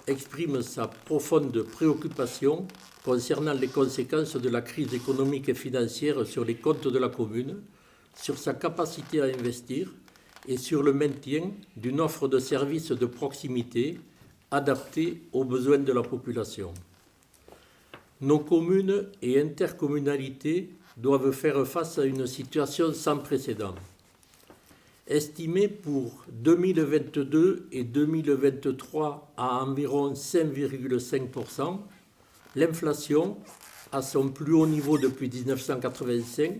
exprime sa profonde préoccupation concernant les conséquences de la crise économique et financière sur les comptes de la commune, sur sa capacité à investir et sur le maintien d'une offre de services de proximité adaptée aux besoins de la population. Nos communes et intercommunalités doivent faire face à une situation sans précédent. Estimée pour 2022 et 2023 à environ 5,5%, l'inflation, à son plus haut niveau depuis 1985,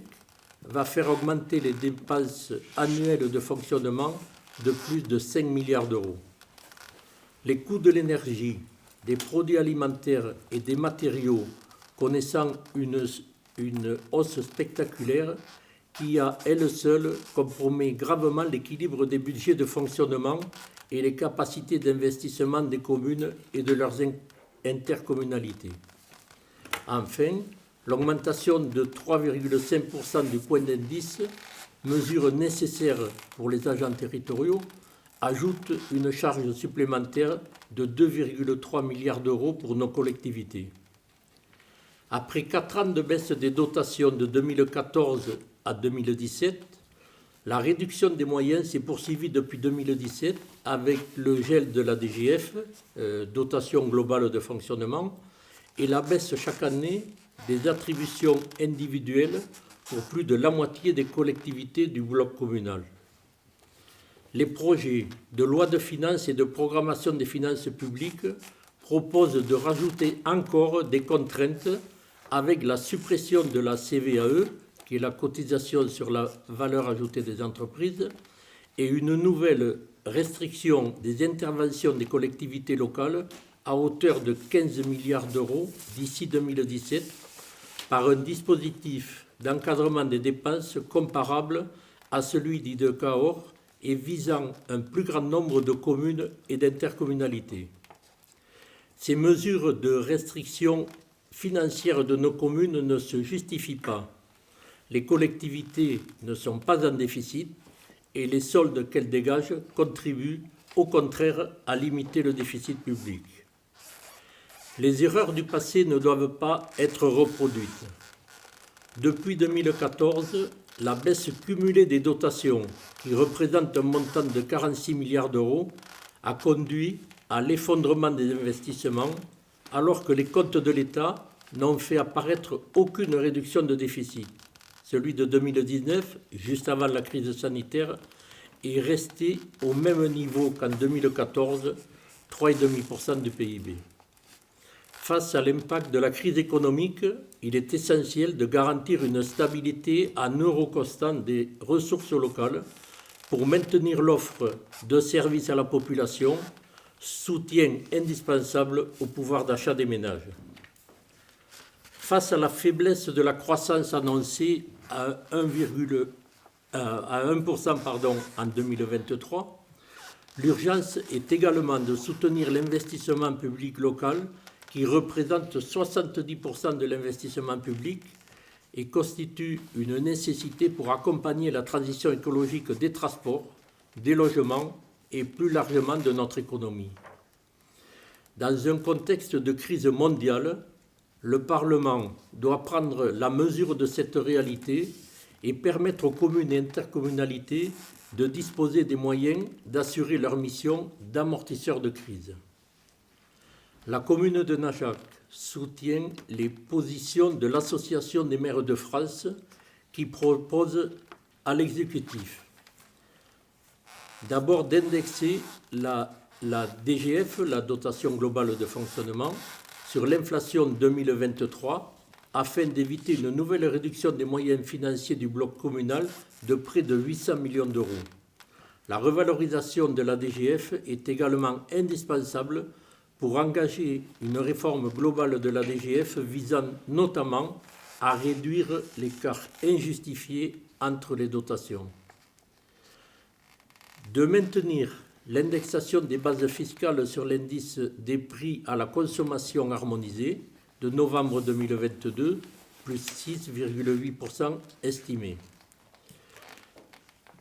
va faire augmenter les dépenses annuelles de fonctionnement de plus de 5 milliards d'euros. Les coûts de l'énergie, des produits alimentaires et des matériaux connaissant une hausse spectaculaire qui, à elle seule, compromet gravement l'équilibre des budgets de fonctionnement et les capacités d'investissement des communes et de leurs intercommunalités. Enfin, l'augmentation de 3,5% du point d'indice, mesure nécessaire pour les agents territoriaux, ajoute une charge supplémentaire de 2,3 milliards d'euros pour nos collectivités. Après 4 ans de baisse des dotations de 2014 à 2017, la réduction des moyens s'est poursuivie depuis 2017 avec le gel de la DGF, dotation globale de fonctionnement, et la baisse chaque année des attributions individuelles pour plus de la moitié des collectivités du bloc communal. Les projets de loi de finances et de programmation des finances publiques proposent de rajouter encore des contraintes avec la suppression de la CVAE, qui est la cotisation sur la valeur ajoutée des entreprises, et une nouvelle restriction des interventions des collectivités locales à hauteur de 15 milliards d'euros d'ici 2017 par un dispositif d'encadrement des dépenses comparable à celui dit de Cahors et visant un plus grand nombre de communes et d'intercommunalités. Ces mesures de restriction financière de nos communes ne se justifient pas. Les collectivités ne sont pas en déficit et les soldes qu'elles dégagent contribuent au contraire à limiter le déficit public. Les erreurs du passé ne doivent pas être reproduites. Depuis 2014, la baisse cumulée des dotations, qui représente un montant de 46 milliards d'euros, a conduit à l'effondrement des investissements, alors que les comptes de l'État n'ont fait apparaître aucune réduction de déficit. Celui de 2019, juste avant la crise sanitaire, est resté au même niveau qu'en 2014, 3,5% du PIB. Face à l'impact de la crise économique, il est essentiel de garantir une stabilité en euros constants des ressources locales pour maintenir l'offre de services à la population, soutien indispensable au pouvoir d'achat des ménages. Face à la faiblesse de la croissance annoncée à 1% en 2023, l'urgence est également de soutenir l'investissement public local qui représente 70% de l'investissement public et constitue une nécessité pour accompagner la transition écologique des transports, des logements et plus largement de notre économie. Dans un contexte de crise mondiale, le Parlement doit prendre la mesure de cette réalité et permettre aux communes et intercommunalités de disposer des moyens d'assurer leur mission d'amortisseur de crise. La commune de Najac soutient les positions de l'Association des maires de France qui propose à l'exécutif d'abord d'indexer la DGF, la dotation globale de fonctionnement, sur l'inflation 2023 afin d'éviter une nouvelle réduction des moyens financiers du bloc communal de près de 800 millions d'euros. La revalorisation de la DGF est également indispensable pour engager une réforme globale de la DGF visant notamment à réduire l'écart injustifié entre les dotations. De maintenir l'indexation des bases fiscales sur l'indice des prix à la consommation harmonisé de novembre 2022, plus 6,8% estimé.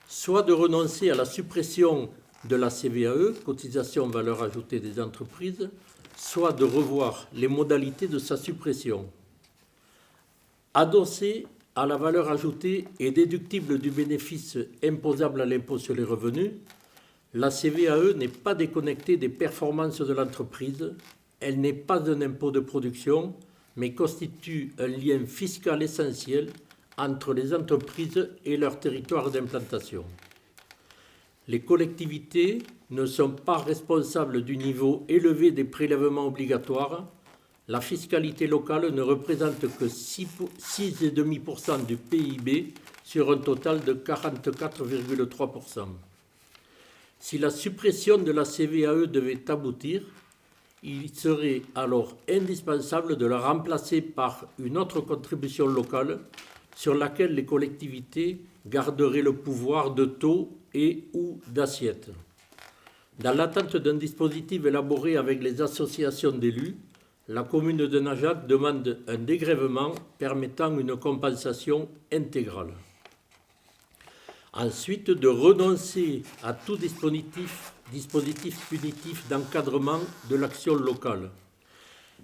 Soit de renoncer à la suppression de la CVAE, cotisation valeur ajoutée des entreprises, soit de revoir les modalités de sa suppression. Adossée à la valeur ajoutée et déductible du bénéfice imposable à l'impôt sur les revenus, la CVAE n'est pas déconnectée des performances de l'entreprise, elle n'est pas un impôt de production, mais constitue un lien fiscal essentiel entre les entreprises et leur territoire d'implantation. Les collectivités ne sont pas responsables du niveau élevé des prélèvements obligatoires. La fiscalité locale ne représente que 6,5% du PIB sur un total de 44,3%. Si la suppression de la CVAE devait aboutir, il serait alors indispensable de la remplacer par une autre contribution locale sur laquelle les collectivités garderaient le pouvoir de taux et ou d'assiette. Dans l'attente d'un dispositif élaboré avec les associations d'élus, la commune de Najac demande un dégrèvement permettant une compensation intégrale. Ensuite, de renoncer à tout dispositif punitif d'encadrement de l'action locale.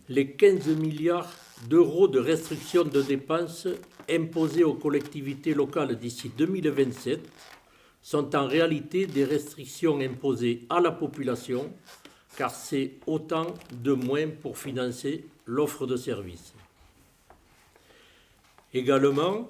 Les 15 milliards d'euros de restrictions de dépenses imposées aux collectivités locales d'ici 2027 sont en réalité des restrictions imposées à la population, car c'est autant de moins pour financer l'offre de services. Également,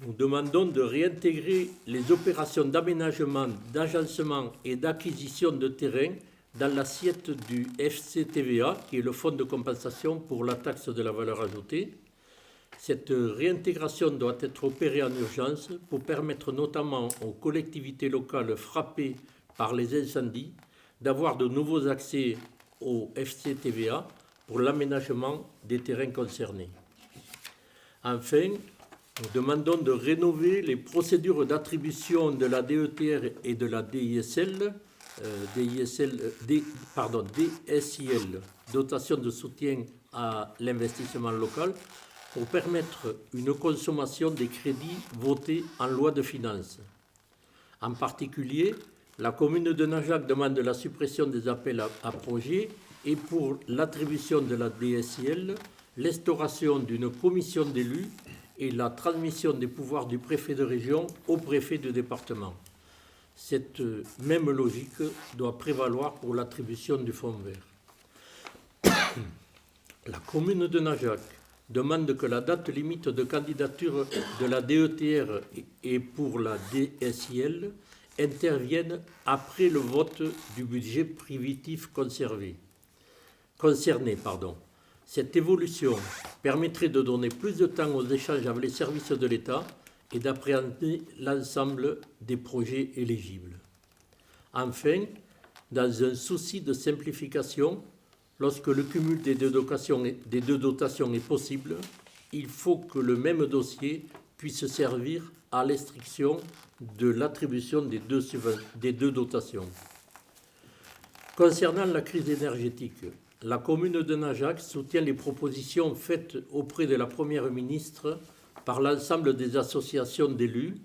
nous demandons de réintégrer les opérations d'aménagement, d'agencement et d'acquisition de terrain dans l'assiette du FCTVA, qui est le Fonds de compensation pour la taxe de la valeur ajoutée. Cette réintégration doit être opérée en urgence pour permettre notamment aux collectivités locales frappées par les incendies d'avoir de nouveaux accès au FCTVA pour l'aménagement des terrains concernés. Enfin, nous demandons de rénover les procédures d'attribution de la DETR et de la DSIL, dotation de soutien à l'investissement local, pour permettre une consommation des crédits votés en loi de finances. En particulier, la commune de Najac demande la suppression des appels à projets et pour l'attribution de la DSIL, l'instauration d'une commission d'élus et la transmission des pouvoirs du préfet de région au préfet de département. Cette même logique doit prévaloir pour l'attribution du fonds vert. La commune de Najac demande que la date limite de candidature de la DETR et pour la DSIL intervienne après le vote du budget privatif concerné. Cette évolution permettrait de donner plus de temps aux échanges avec les services de l'État et d'appréhender l'ensemble des projets éligibles. Enfin, dans un souci de simplification, lorsque le cumul des deux dotations est possible, il faut que le même dossier puisse servir à l'instruction de l'attribution des deux dotations. Concernant la crise énergétique, la commune de Najac soutient les propositions faites auprès de la Première ministre par l'ensemble des associations d'élus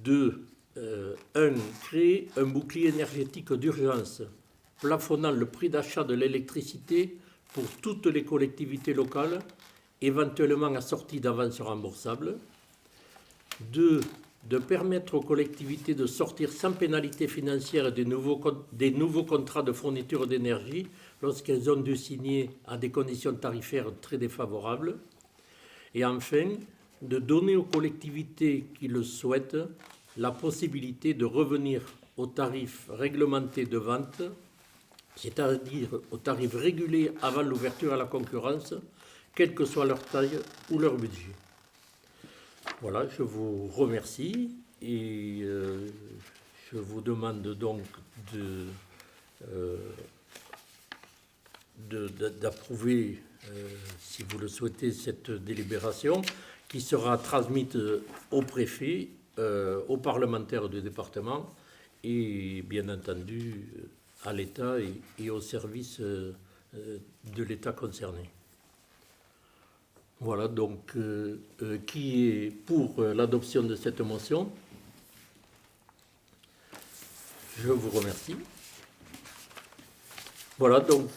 de 1. Créer un bouclier énergétique d'urgence plafonnant le prix d'achat de l'électricité pour toutes les collectivités locales, éventuellement assorti d'avances remboursables. 2. De permettre aux collectivités de sortir sans pénalité financière des nouveaux contrats de fourniture d'énergie lorsqu'elles ont dû signer à des conditions tarifaires très défavorables. Et enfin, de donner aux collectivités qui le souhaitent la possibilité de revenir aux tarifs réglementés de vente, c'est-à-dire aux tarifs régulés avant l'ouverture à la concurrence, quelle que soit leur taille ou leur budget. Voilà, je vous remercie et je vous demande donc d'approuver, si vous le souhaitez, cette délibération qui sera transmise au préfet, aux parlementaires du département et bien entendu à l'État et aux services de l'État concerné. Voilà, donc, qui est pour l'adoption de cette motion? Je vous remercie. Voilà, donc,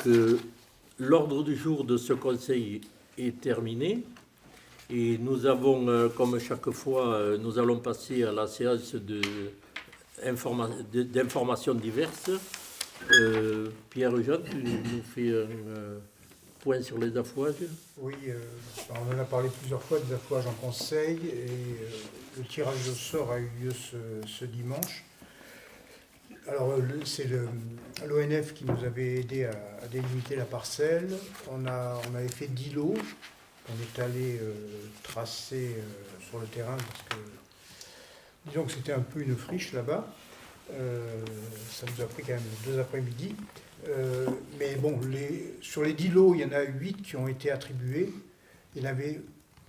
l'ordre du jour de ce conseil est terminé. Et nous avons, comme chaque fois, nous allons passer à la séance d'informations diverses. Pierre-Jean, tu nous fais un point sur les affouages? Oui, on en a parlé plusieurs fois des affouages en conseil et le tirage au sort a eu lieu ce dimanche. Alors c'est l'ONF qui nous avait aidé à délimiter la parcelle. On avait fait 10 lots. On est allé tracer sur le terrain parce que disons que c'était un peu une friche là-bas. Ça nous a pris quand même 2 après-midi. Mais bon, sur les 10 lots, il y en a 8 qui ont été attribués.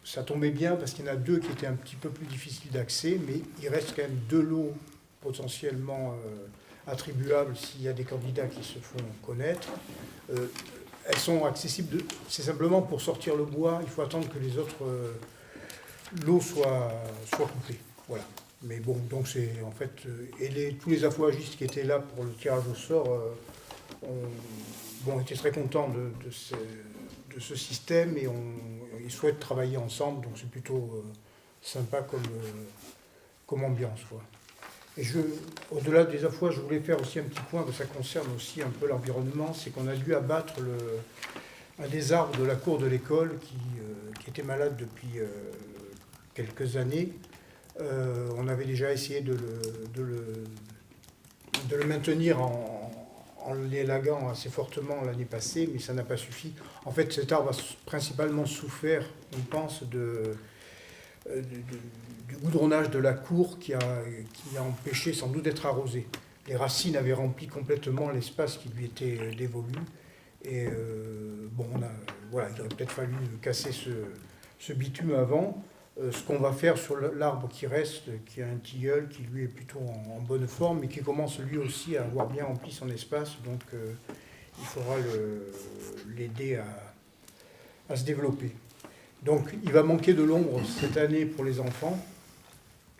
Ça tombait bien parce qu'il y en a 2 qui étaient un petit peu plus difficiles d'accès, mais il reste quand même 2 lots potentiellement attribuables s'il y a des candidats qui se font connaître. Elles sont accessibles, c'est simplement pour sortir le bois, il faut attendre que les autres lots soient coupés. Voilà. Mais bon, donc c'est en fait, tous les affouagistes qui étaient là pour le tirage au sort étaient très contents de ce système et ils souhaitent travailler ensemble, donc c'est plutôt sympa comme ambiance, quoi. Et au-delà des affouages, je voulais faire aussi un petit point, parce que ça concerne aussi un peu l'environnement, c'est qu'on a dû abattre un des arbres de la cour de l'école qui était malade depuis quelques années. On avait déjà essayé de le maintenir en l'élaguant assez fortement l'année passée, mais ça n'a pas suffi. En fait, cet arbre a principalement souffert, on pense, du goudronnage de la cour qui a empêché sans doute d'être arrosé. Les racines avaient rempli complètement l'espace qui lui était dévolu. Et il aurait peut-être fallu casser ce bitume avant. Ce qu'on va faire sur l'arbre qui reste, qui a un tilleul qui lui est plutôt en bonne forme, mais qui commence lui aussi à avoir bien rempli son espace. Donc il faudra l'aider à se développer. Donc il va manquer de l'ombre cette année pour les enfants.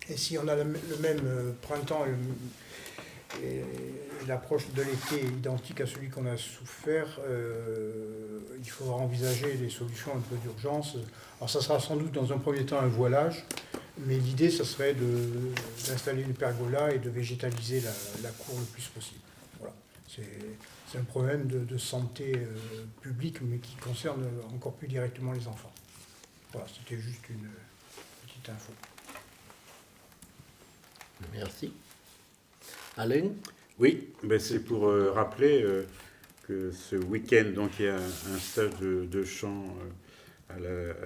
Et si on a le même printemps et l'approche de l'été est identique à celui qu'on a souffert, il faudra envisager des solutions un peu d'urgence. Alors ça sera sans doute dans un premier temps un voilage, mais l'idée ça serait d'installer une pergola et de végétaliser la cour le plus possible. Voilà. C'est un problème de santé publique, mais qui concerne encore plus directement les enfants. Voilà, c'était juste une petite info. Merci. Alain? Oui, c'est pour rappeler que ce week-end, donc, il y a un stage de chant à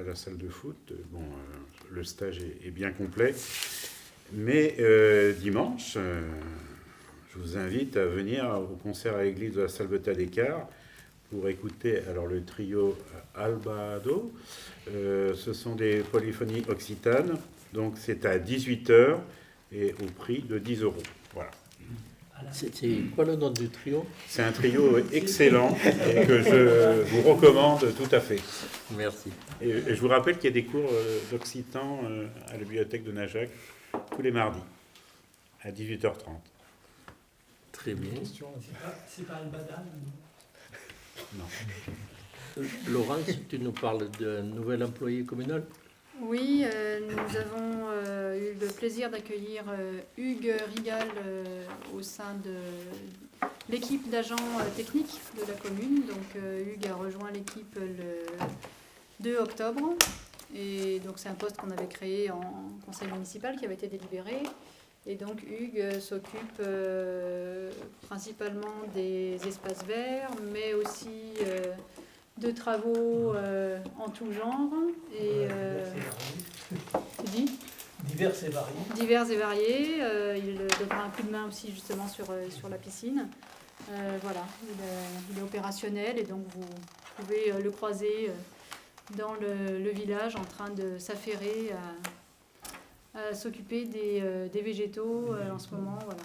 la salle de foot. Bon, le stage est bien complet. Mais dimanche, je vous invite à venir au concert à l'église de la Salvetat d'Écart pour écouter alors le trio Albado. Ce sont des polyphonies occitanes. Donc c'est à 18h et au prix de 10 €. Voilà. C'est quoi le nom du trio? C'est un trio excellent et que je vous recommande tout à fait. Merci. Et je vous rappelle qu'il y a des cours d'occitan à la bibliothèque de Najac tous les mardis à 18h30. Très bien. C'est pas le badal? Non. Laurence, tu nous parles d'un nouvel employé communal? Oui, nous avons eu le plaisir d'accueillir Hugues Rigal au sein de l'équipe d'agents techniques de la commune. Donc Hugues a rejoint l'équipe le 2 octobre. Et donc c'est un poste qu'on avait créé en conseil municipal qui avait été délibéré. Et donc Hugues s'occupe principalement des espaces verts, mais aussi de travaux en tout genre. Et tu dis Divers et variés. divers et variés. Il donnera un coup de main aussi justement sur la piscine. Voilà, il est opérationnel et donc vous pouvez le croiser dans le village en train de s'affairer à s'occuper des végétaux en ce moment. Voilà.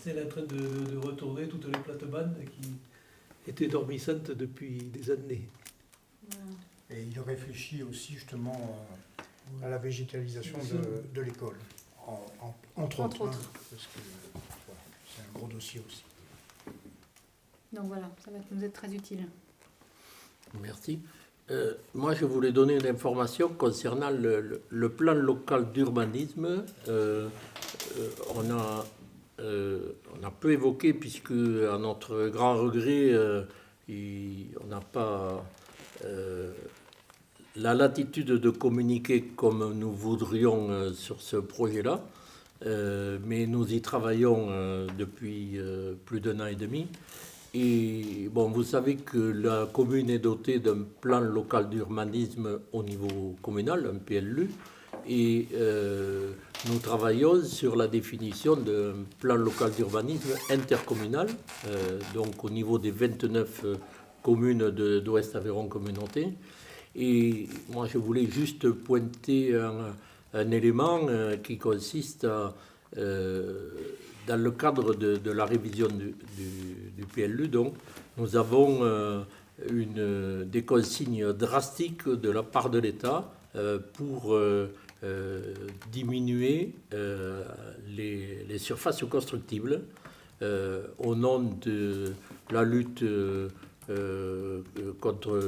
Elle est en train de retourner toutes les plates-bandes qui étaient dormissantes depuis des années. Voilà. Et il réfléchit aussi justement à la végétalisation de l'école, entre autres. Hein, parce que voilà, c'est un gros dossier aussi. Donc voilà, ça va nous être très utile. Merci. Moi, je voulais donner une information concernant le plan local d'urbanisme. On a peu évoqué, puisque à notre grand regret, on n'a pas la latitude de communiquer comme nous voudrions sur ce projet-là. Mais nous y travaillons depuis plus d'1 an et demi. Et bon, vous savez que la commune est dotée d'un plan local d'urbanisme au niveau communal, un PLU, et nous travaillons sur la définition d'un plan local d'urbanisme intercommunal, donc au niveau des 29 communes d'Ouest Aveyron Communauté. Et moi, je voulais juste pointer un élément qui consiste à... dans le cadre de la révision du PLU, donc, nous avons des consignes drastiques de la part de l'État pour diminuer les surfaces constructibles au nom de la lutte contre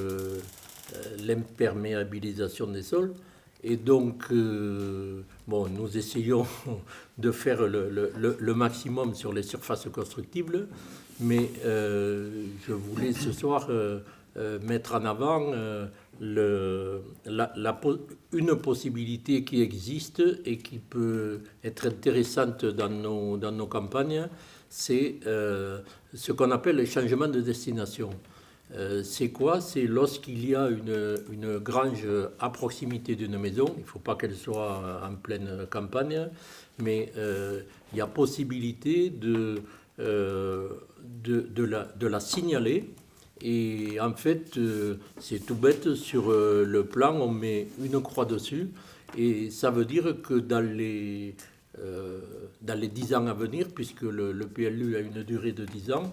l'imperméabilisation des sols. Et donc, bon, nous essayons de faire le maximum sur les surfaces constructibles, mais je voulais ce soir mettre en avant une possibilité qui existe et qui peut être intéressante dans nos campagnes, c'est ce qu'on appelle le changement de destination. C'est quoi? C'est lorsqu'il y a une grange à proximité d'une maison, il ne faut pas qu'elle soit en pleine campagne, mais il y a possibilité de la signaler. Et en fait, c'est tout bête, sur le plan, on met une croix dessus, et ça veut dire que dans les 10 ans à venir, puisque le PLU a une durée de 10 ans,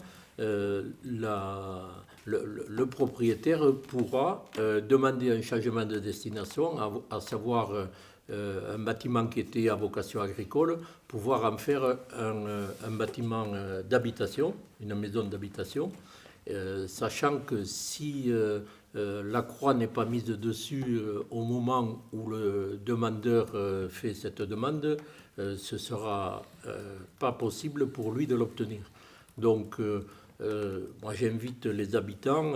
le propriétaire pourra demander un changement de destination, à savoir un bâtiment qui était à vocation agricole, pouvoir en faire un bâtiment d'habitation, une maison d'habitation, sachant que si la croix n'est pas mise dessus au moment où le demandeur fait cette demande, ce ne sera pas possible pour lui de l'obtenir. Donc, moi j'invite les habitants,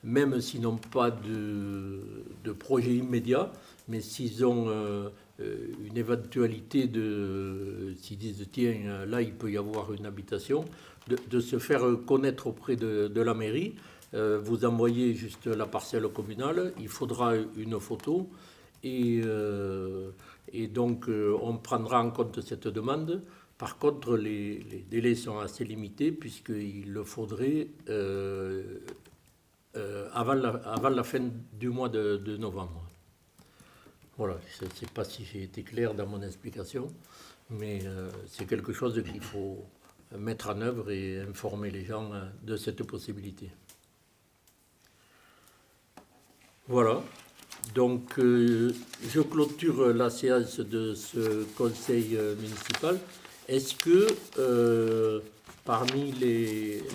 même s'ils n'ont pas de projet immédiat, mais s'ils ont une éventualité s'ils disent tiens, là il peut y avoir une habitation, de se faire connaître auprès de la mairie, vous envoyer juste la parcelle communale, il faudra une photo et donc on prendra en compte cette demande. Par contre, les délais sont assez limités puisqu'il le faudrait avant la fin du mois de novembre. Voilà, je ne sais pas si j'ai été clair dans mon explication, mais c'est quelque chose qu'il faut mettre en œuvre et informer les gens de cette possibilité. Voilà, donc je clôture la séance de ce conseil municipal. Est-ce que parmi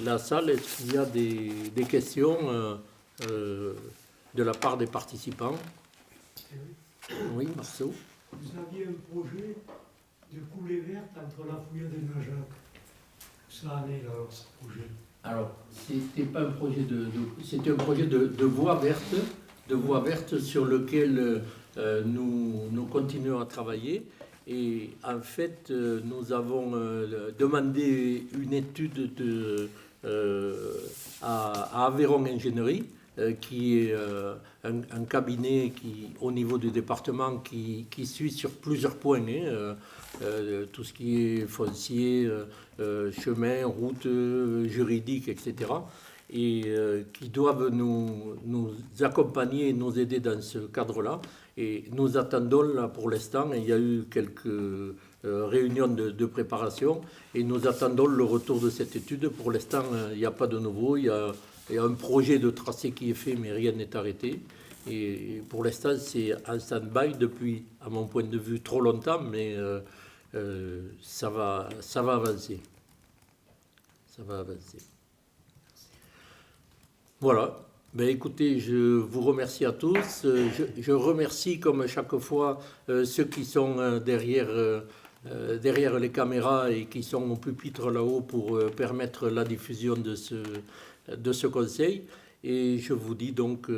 la salle, est-ce qu'il y a des questions de la part des participants? Oui, Marceau. Vous aviez un projet de coulée verte entre la Fouillade et Najac. Ça en est là, alors, ce projet. Alors, c'était pas un projet c'était un projet de voie verte sur lequel nous continuons à travailler. Et en fait, nous avons demandé une étude à Aveyron Ingénierie, qui est un cabinet qui, au niveau du département qui suit sur plusieurs points, tout ce qui est foncier, chemin, route, juridique, etc. Et qui doivent nous accompagner et nous aider dans ce cadre-là. Et nous attendons, là, pour l'instant, il y a eu quelques réunions de préparation, et nous attendons le retour de cette étude. Pour l'instant, il n'y a pas de nouveau. Il y a un projet de tracé qui est fait, mais rien n'est arrêté. Et pour l'instant, c'est en stand-by depuis, à mon point de vue, trop longtemps, mais ça va avancer. Ça va avancer. Voilà. Ben écoutez, je vous remercie à tous. Je remercie, comme chaque fois, ceux qui sont derrière les caméras et qui sont au pupitre là-haut pour permettre la diffusion de ce conseil. Et je vous dis donc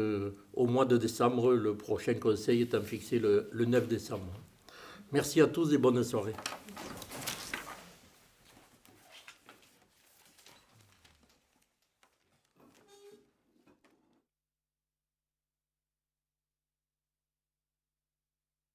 au mois de décembre, le prochain conseil étant fixé le 9 décembre. Merci à tous et bonne soirée.